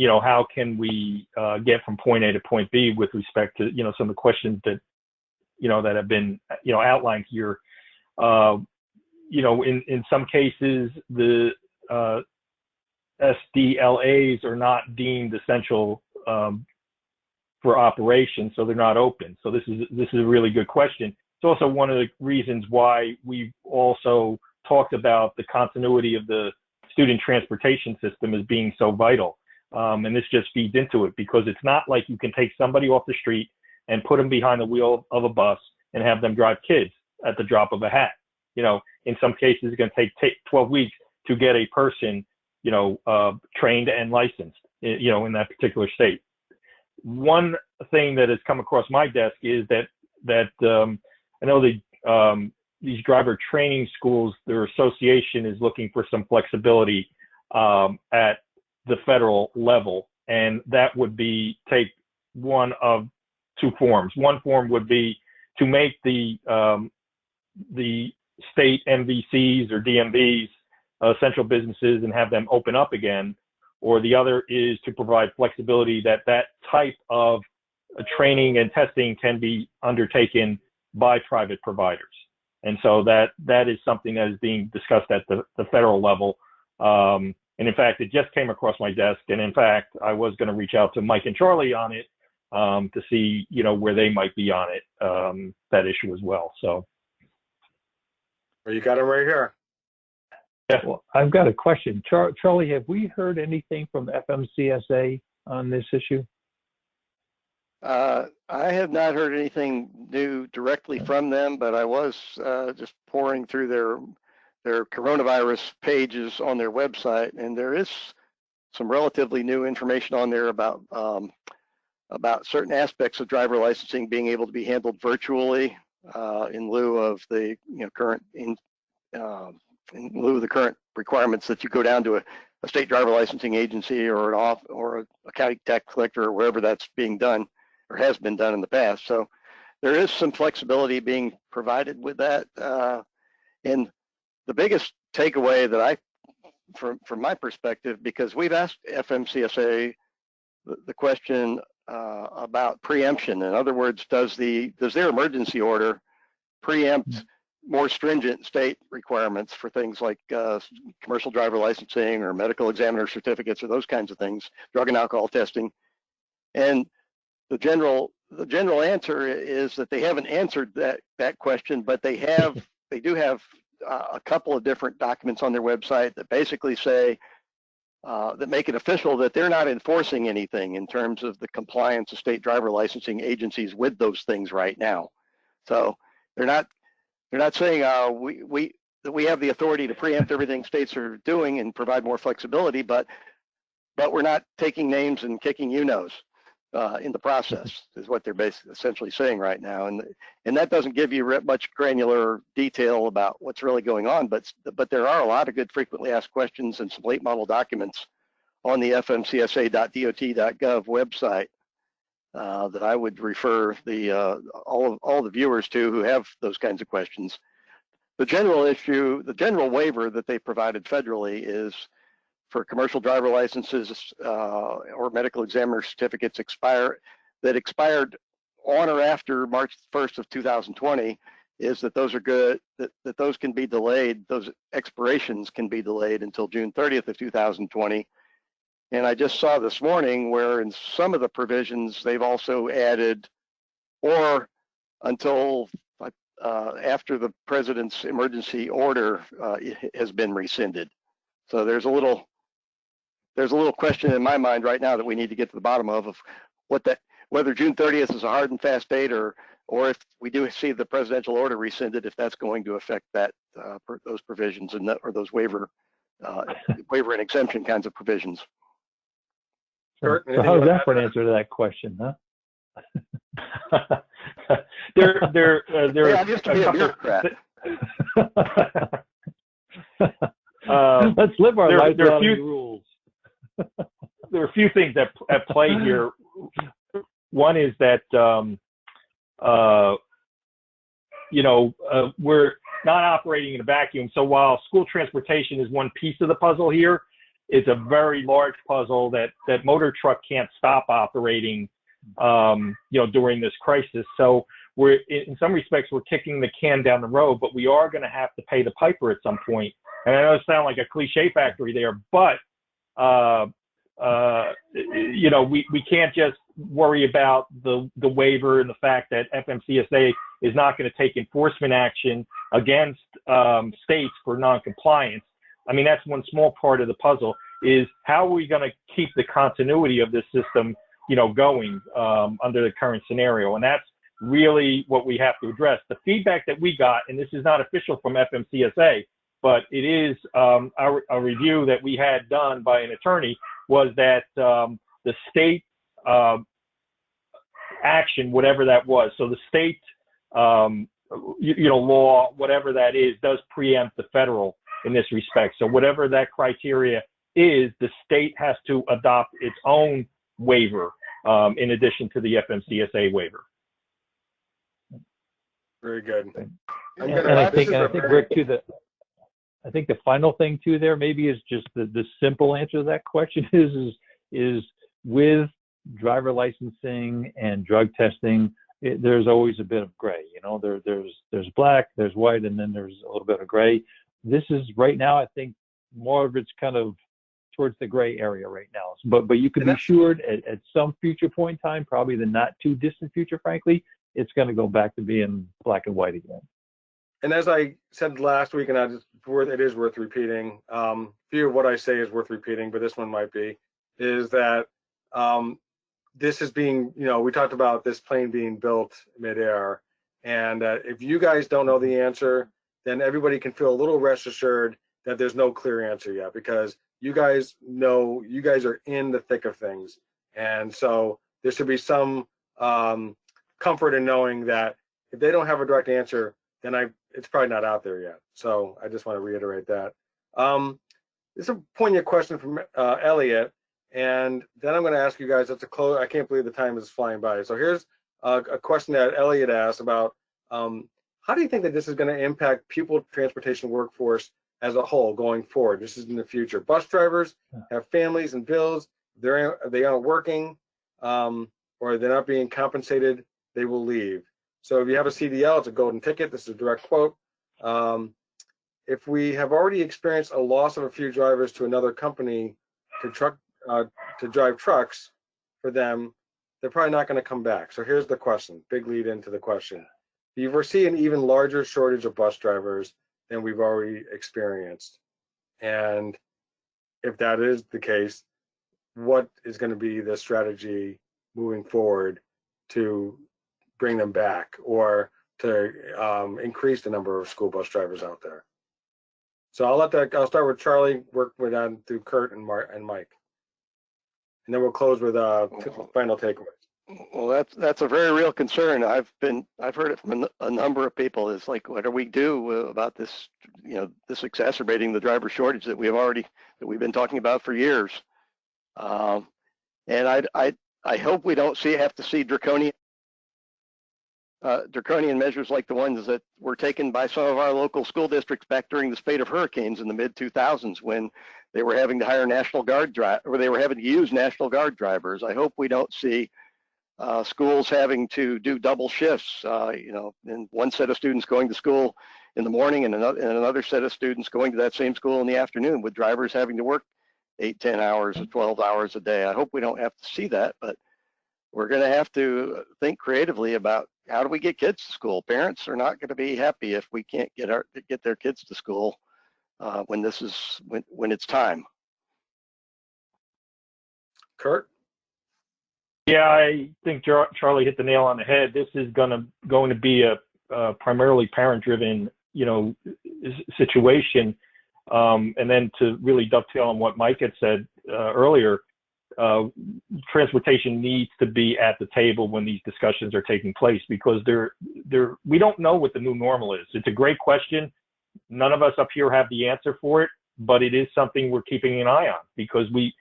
know, how can we get from point A to point B with respect to, you know, some of the questions that, you know, that have been, you know, outlined here. You know, in some cases, the SDLAs are not deemed essential for operation, so they're not open. So this is a really good question. It's also one of the reasons why we've also talked about the continuity of the student transportation system as being so vital. And this just feeds into it, because it's not like you can take somebody off the street and put them behind the wheel of a bus and have them drive kids at the drop of a hat. You know, in some cases, it's going to take 12 weeks to get a person, you know, trained and licensed, you know, in that particular state. One thing that has come across my desk is that I know these driver training schools, their association is looking for some flexibility at the federal level, and that would be take one of two forms. One form would be to make the state MVCs or DMVs essential businesses and have them open up again, or the other is to provide flexibility that type of training and testing can be undertaken by private providers. And so that is something that is being discussed at the federal level. And in fact, it just came across my desk. And in fact, I was going to reach out to Mike and Charlie on it to see, you know, where they might be on it, that issue as well. So. Well, you got them right here. Yeah. Well, I've got a question. Charlie, have we heard anything from FMCSA on this issue? I have not heard anything new directly from them, but I was just pouring through their coronavirus pages on their website, and there is some relatively new information on there about certain aspects of driver licensing being able to be handled virtually in lieu of the current in lieu of the current requirements that you go down to a state driver licensing agency or a county tax collector or wherever that's being done or has been done in the past. So there is some flexibility being provided with that. And the biggest takeaway that from my perspective, because we've asked FMCSA the question about preemption. In other words, does their emergency order preempt more stringent state requirements for things like commercial driver licensing or medical examiner certificates or those kinds of things, drug and alcohol testing? And the general answer is that they haven't answered that question, but they do have a couple of different documents on their website that basically say that make it official that they're not enforcing anything in terms of the compliance of state driver licensing agencies with those things right now. So they're not saying that we have the authority to preempt everything states are doing and provide more flexibility, but we're not taking names and kicking you-knows. in the process, is what they're basically essentially saying right now, and that doesn't give you much granular detail about what's really going on, but there are a lot of good frequently asked questions and some late model documents on the fmcsa.dot.gov website that I would refer all the viewers to who have those kinds of questions. The general waiver that they provided federally is for commercial driver licenses or medical examiner certificates that expired on or after March 1st of 2020, is that those are good, that those can be delayed, those expirations can be delayed until June 30th of 2020. And I just saw this morning where in some of the provisions, they've also added or until after the president's emergency order has been rescinded. So there's a little question in my mind right now that we need to get to the bottom of whether June 30th is a hard and fast date, or if we do see the presidential order rescinded, if that's going to affect those provisions or those waiver and exemption kinds of provisions. So how's that for an answer to that question, huh? I used to be a bureaucrat. Let's live our life without any rules. There are a few things at play here. One is that we're not operating in a vacuum. So while school transportation is one piece of the puzzle here, it's a very large puzzle that motor truck can't stop operating, during this crisis. So we're, in some respects, we're kicking the can down the road, but we are going to have to pay the piper at some point. And I know it sounds like a cliche factory there, but we can't just worry about the waiver and the fact that FMCSA is not going to take enforcement action against states for noncompliance. I mean, that's one small part of the puzzle, is how are we going to keep the continuity of this system, going under the current scenario? And that's really what we have to address. The feedback that we got, and this is not official from FMCSA, but it is a review that we had done by an attorney, was that the state action, whatever that was, so the state, law, whatever that is, does preempt the federal in this respect. So whatever that criteria is, the state has to adopt its own waiver in addition to the FMCSA waiver. Very good. I think Rick, too, I think the final thing too there maybe is just the simple answer to that question is with driver licensing and drug testing, there's always a bit of gray. There's black, there's white, and then there's a little bit of gray. This is right now, I think more of it's kind of towards the gray area right now. But you can be assured at some future point in time, probably the not too distant future, frankly, it's going to go back to being black and white again. And as I said last week, and it is worth repeating, few of what I say is worth repeating, but this one might be, is that this is being, we talked about this plane being built midair, and if you guys don't know the answer, then everybody can feel a little rest assured that there's no clear answer yet, because you guys are in the thick of things. And so there should be some comfort in knowing that if they don't have a direct answer, then it's probably not out there yet. So I just want to reiterate that. This is a poignant question from Elliot, and then I'm going to ask you guys to close. I can't believe the time is flying by. So here's a question that Elliot asked about how do you think that this is going to impact pupil transportation workforce as a whole going forward? This is in the future. Bus drivers have families and bills. They aren't working, or they're not being compensated. They will leave. So if you have a CDL, it's a golden ticket. This is a direct quote. If we have already experienced a loss of a few drivers to another company to drive trucks for them, they're probably not going to come back. So here's the question, big lead into the question. Do you foresee an even larger shortage of bus drivers than we've already experienced? And if that is the case, what is going to be the strategy moving forward to bring them back, or to increase the number of school bus drivers out there? So I'll start with Charlie, work on through Kurt and Mike. and then we'll close with final takeaways. Well, that's a very real concern. I've heard it from a number of people. It's like, what do we do about this? This exacerbating the driver shortage that we've been talking about for years. And I hope we don't have to see draconian measures like the ones that were taken by some of our local school districts back during the spate of hurricanes in the mid-2000s, when they were having to hire National Guard they were having to use National Guard drivers. I hope we don't see schools having to do double shifts, and one set of students going to school in the morning and another set of students going to that same school in the afternoon, with drivers having to work 8, 10 hours or 12 hours a day. I hope we don't have to see that, but we're going to have to think creatively about how do we get kids to school. Parents are not going to be happy if we can't get their kids to school when it's time. Kurt? Yeah, I think Charlie hit the nail on the head. This is going to be a primarily parent-driven, situation. And then to really dovetail on what Mike had said earlier, transportation needs to be at the table when these discussions are taking place, because we don't know what the new normal is. It's a great question. None of us up here have the answer for it, but it is something we're keeping an eye on, because we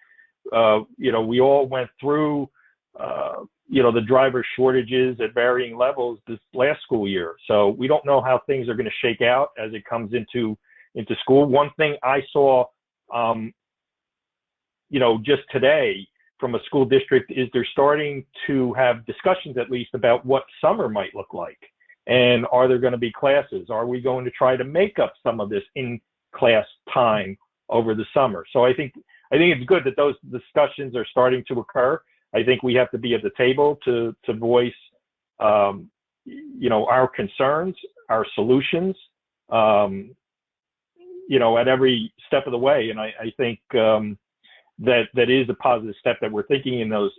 all went through the driver shortages at varying levels this last school year. So we don't know how things are going to shake out as it comes into school. One thing I saw, just today from a school district is they're starting to have discussions, at least, about what summer might look like. And are there going to be classes? Are we going to try to make up some of this in-class time over the summer? So I think it's good that those discussions are starting to occur. I think we have to be at the table to voice, our concerns, our solutions, at every step of the way. And I think that is a positive step that we're thinking in those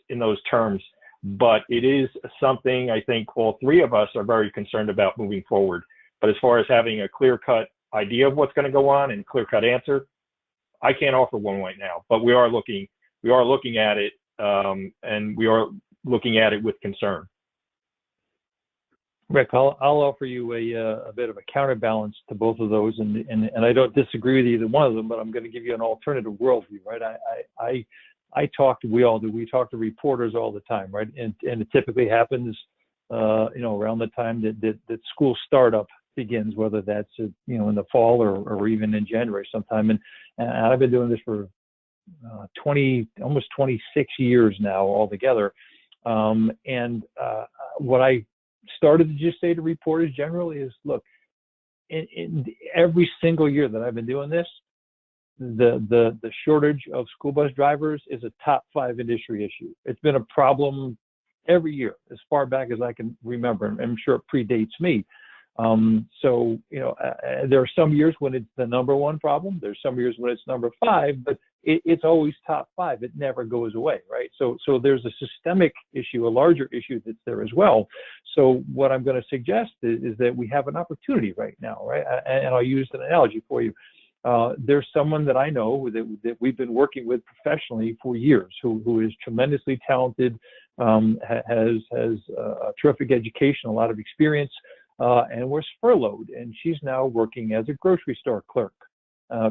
terms. But it is something I think all three of us are very concerned about moving forward. But as far as having a clear-cut idea of what's going to go on and clear-cut answer, I can't offer one right now. But we are looking at it. And we are looking at it with concern. Rick, I'll offer you a bit of a counterbalance to both of those, and I don't disagree with either one of them, but I'm going to give you an alternative worldview, right? We all do. We talk to reporters all the time, right? And it typically happens, around the time that school startup begins, whether that's in the fall or even in January sometime. And I've been doing this for almost 26 years now altogether. What I started to just say to reporters generally is, look, in every single year that I've been doing this, the shortage of school bus drivers is a top 5 industry issue. It's been a problem every year as far back as I can remember. I'm sure it predates me. There are some years when it's the number 1 problem. There's some years when it's number 5, but it's always top 5. It never goes away, right? So there's a systemic issue, a larger issue that's there as well. So what I'm going to suggest is that we have an opportunity right now, right? And I'll use an analogy for you. There's someone that I know that we've been working with professionally for years, who is tremendously talented, has a terrific education, a lot of experience, and was furloughed, and she's now working as a grocery store clerk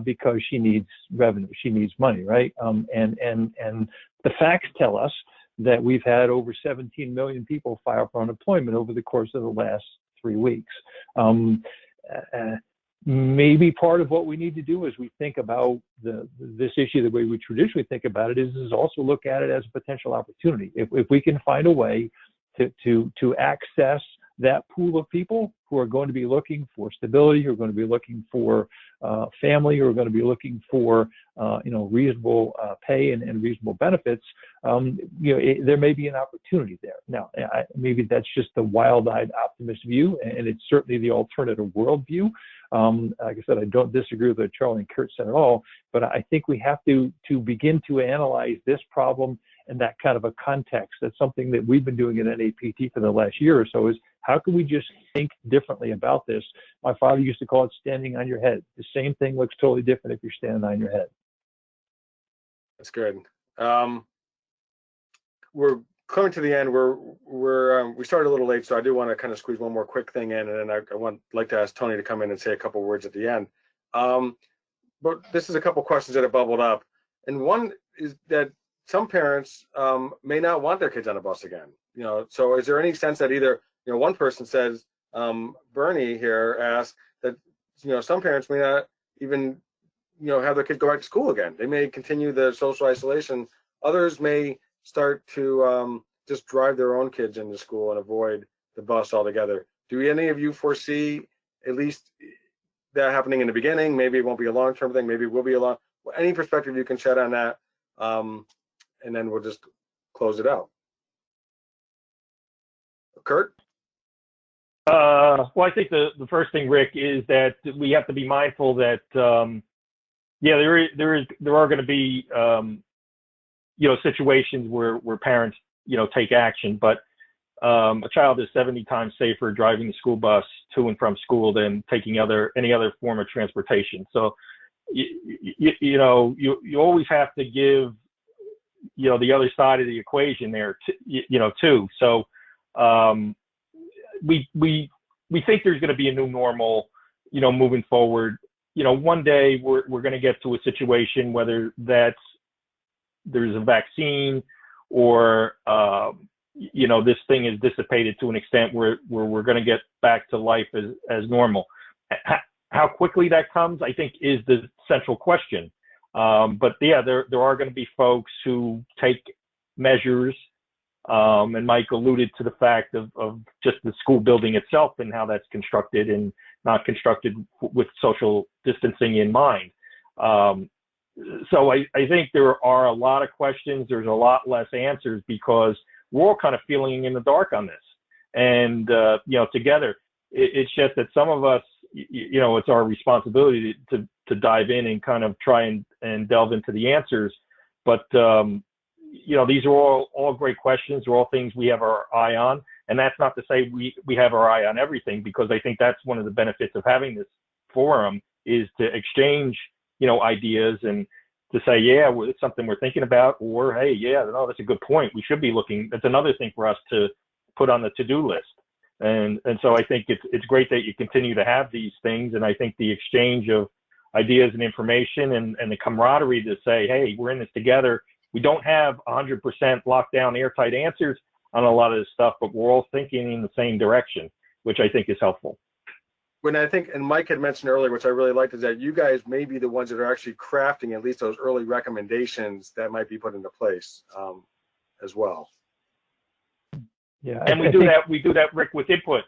because she needs revenue, she needs money, right? And the facts tell us that we've had over 17 million people file for unemployment over the course of the last 3 weeks. Maybe part of what we need to do as we think about this issue the way we traditionally think about it is also look at it as a potential opportunity. If we can find a way to access that pool of people who are going to be looking for stability, who are going to be looking for family, who are going to be looking for reasonable pay and reasonable benefits, there may be an opportunity there. Now, maybe that's just the wild-eyed optimist view, and it's certainly the alternative worldview. Like I said, I don't disagree with what Charlie and Kurt said at all, but I think we have to begin to analyze this problem in that kind of a context. That's something that we've been doing at NAPT for the last year or so, is how can we just think differently about this? My father used to call it standing on your head. The same thing looks totally different if you're standing on your head. That's good. we're coming to the end. We started a little late, so I do want to kind of squeeze one more quick thing in, and then I like to ask Tony to come in and say a couple words at the end. But this is a couple questions that have bubbled up, and one is that some parents may not want their kids on a bus again. So is there any sense that either one person says, Bernie here asked that some parents may not even have their kids go back to school again. They may continue the social isolation. Others may start to just drive their own kids into school and avoid the bus altogether. Do any of you foresee at least that happening in the beginning? Maybe it won't be a long-term thing. Maybe it will be a long. Any perspective you can shed on that, and then we'll just close it out. Kurt? Well, I think the first thing, Rick, is that we have to be mindful that there are going to be situations where parents take action, but a child is 70 times safer driving the school bus to and from school than taking any other form of transportation. So you always have to give the other side of the equation there too. So we think there's going to be a new normal moving forward. One day we're going to get to a situation, whether there's a vaccine or this thing is dissipated to an extent where we're going to get back to life as normal. How quickly that comes, I think, is the central question. But yeah, there are going to be folks who take measures, and Mike alluded to the fact of just the school building itself and how that's constructed and not constructed with social distancing in mind. So I think there are a lot of questions. There's a lot less answers because we're all kind of feeling in the dark on this. And, together, it's just that some of us, it's our responsibility to dive in and kind of try and delve into the answers. But, these are all great questions. They're all things we have our eye on. And that's not to say we have our eye on everything, because I think that's one of the benefits of having this forum is to exchange, ideas and to say, yeah, well, it's something we're thinking about, or, hey, yeah, no, that's a good point. We should be looking. That's another thing for us to put on the to-do list. And so I think it's great that you continue to have these things. And I think the exchange of ideas and information and the camaraderie to say, hey, we're in this together. We don't have 100% lockdown, airtight answers on a lot of this stuff, but we're all thinking in the same direction, which I think is helpful. When I think, and Mike had mentioned earlier, which I really liked, is that you guys may be the ones that are actually crafting at least those early recommendations that might be put into place as well. Yeah, and we do that, Rick, with input,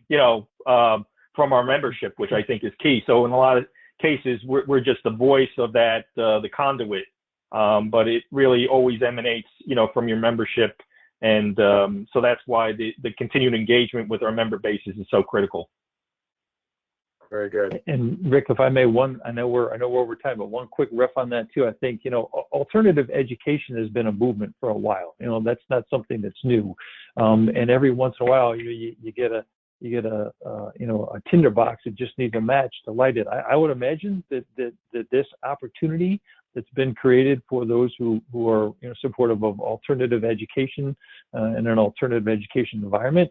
from our membership, which I think is key. So in a lot of cases, we're just the voice of that, the conduit, but it really always emanates, from your membership. And so that's why the continued engagement with our member bases is so critical. Very good. And Rick, if I may, I know we're over time, but one quick riff on that too. I think, alternative education has been a movement for a while. That's not something that's new. And every once in a while, you get a tinderbox that just needs a match to light it. I would imagine that this opportunity that's been created for those who are supportive of alternative education and an alternative education environment,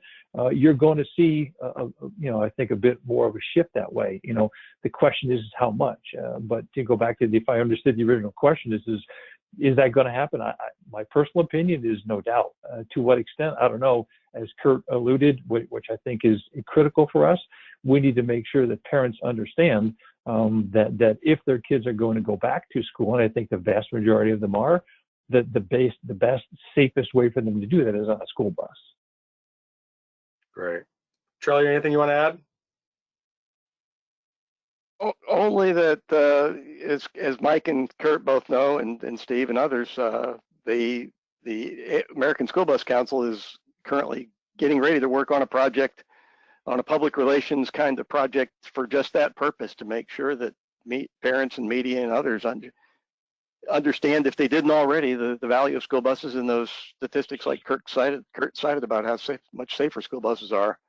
you're going to see I think a bit more of a shift that way. The question is how much. But to go back to if I understood the original question, is that going to happen? My personal opinion is no doubt. To what extent, I don't know. As Kurt alluded, which I think is critical for us, we need to make sure that parents understand that if their kids are going to go back to school, and I think the vast majority of them are, that the best, safest way for them to do that is on a school bus. Great. Charlie, anything you want to add? Only that, as Mike and Kurt both know, and Steve and others, the American School Bus Council is currently getting ready to work on a project, on a public relations kind of project for just that purpose, to make sure that parents and media and others understand, if they didn't already, the value of school buses and those statistics like Kurt cited about how much safer school buses are.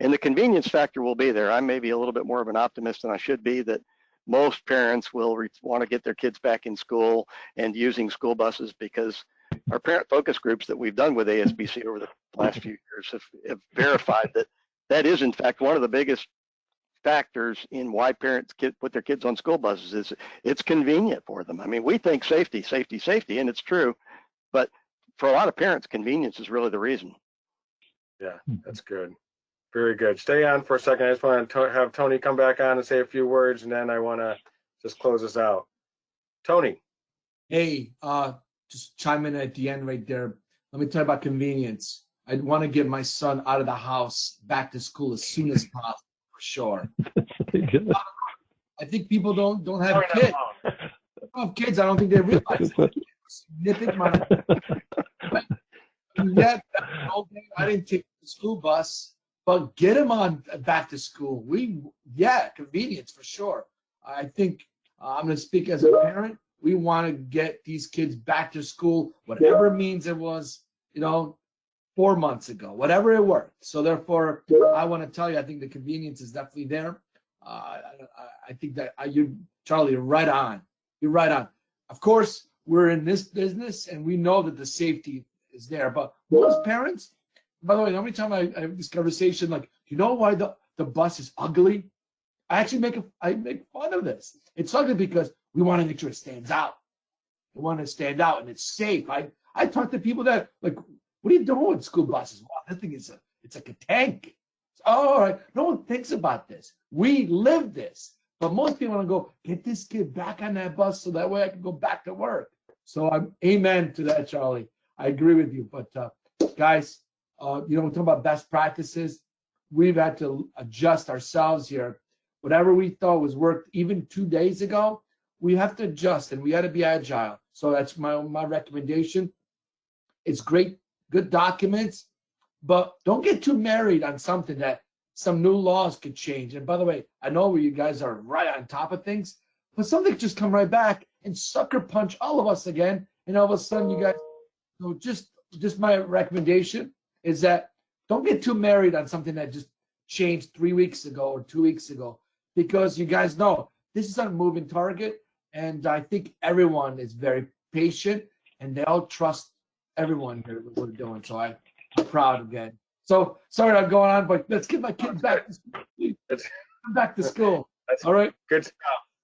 And the convenience factor will be there. I may be a little bit more of an optimist than I should be, that most parents will want to get their kids back in school and using school buses, because our parent focus groups that we've done with ASBC over the last few years have verified that that is in fact one of the biggest factors in why parents put their kids on school buses. Is it's convenient for them. I mean, we think safety, safety, safety, and it's true, but for a lot of parents, convenience is really the reason. Yeah, that's good. Very good. Stay on for a second. I just want to have Tony come back on and say a few words, and then I want to just close this out. Tony. Hey, just chime in at the end right there. Let me tell you about convenience. I'd want to get my son out of the house back to school as soon as possible, for sure. I think people don't have kids. Don't have kids. I don't think they realize it. Significant amount of yet, I didn't take the school bus, but get him on back to school. Convenience for sure. I think I'm going to speak as a parent. We want to get these kids back to school, whatever means it was, 4 months ago, whatever it worked. So therefore, I want to tell you, I think the convenience is definitely there. I think that Charlie, you're right on. You're right on. Of course, we're in this business and we know that the safety is there. But most parents, by the way, how many times I have this conversation, like, you know why the bus is ugly? I actually make fun of this. It's ugly because we want to make sure it stands out. We want to stand out and it's safe. I talk to people that, like, what are you doing with school buses? Wow, that thing it's like a tank. All right, no one thinks about this. We live this. But most people want to go, get this kid back on that bus so that way I can go back to work. So I'm amen to that, Charlie. I agree with you. But guys, we're talking about best practices. We've had to adjust ourselves here. Whatever we thought was worked even 2 days ago, we have to adjust and we got to be agile. So that's my recommendation. It's great, good documents, but don't get too married on something that some new laws could change. And by the way, I know you guys are right on top of things, but something could just come right back and sucker punch all of us again. And all of a sudden you guys, just my recommendation is that don't get too married on something that just changed 3 weeks ago or 2 weeks ago, because you guys know this is a moving target. And I think everyone is very patient and they all trust everyone here what we're doing. So I'm proud again. So sorry I'm going on, but let's get my kids back to school. Back to school. All right. Good stuff.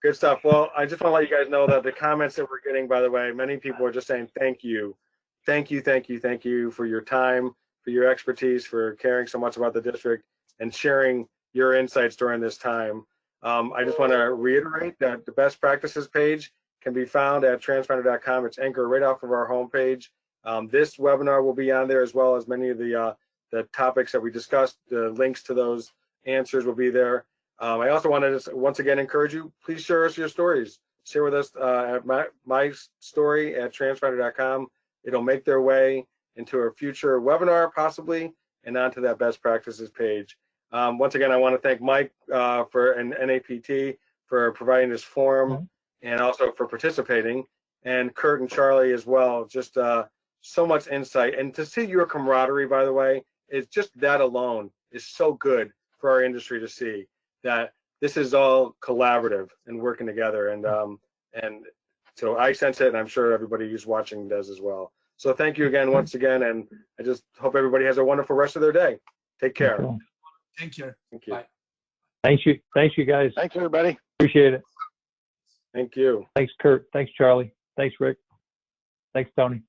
Good stuff. Well, I just want to let you guys know that the comments that we're getting, by the way, many people are just saying thank you. Thank you, thank you, thank you for your time, for your expertise, for caring so much about the district and sharing your insights during this time. I just want to reiterate that the best practices page can be found at transfinder.com. It's anchored right off of our homepage. This webinar will be on there, as well as many of the topics that we discussed. The links to those answers will be there. I also want to just once again encourage you, please share us your stories. Share with us at my story at transfinder.com. It'll make their way into a future webinar possibly and onto that best practices page. Once again, I want to thank Mike and NAPT for providing this forum and also for participating, and Kurt and Charlie as well. Just so much insight, and to see your camaraderie, by the way, is just that alone is so good for our industry to see that this is all collaborative and working together. And so I sense it, and I'm sure everybody who's watching does as well. So thank you again, once again, and I just hope everybody has a wonderful rest of their day. Take care. Thank you. Thank you. Bye. Thank you. Thanks, you guys. Thanks, everybody. Appreciate it. Thank you. Thanks, Kurt. Thanks, Charlie. Thanks, Rick. Thanks, Tony.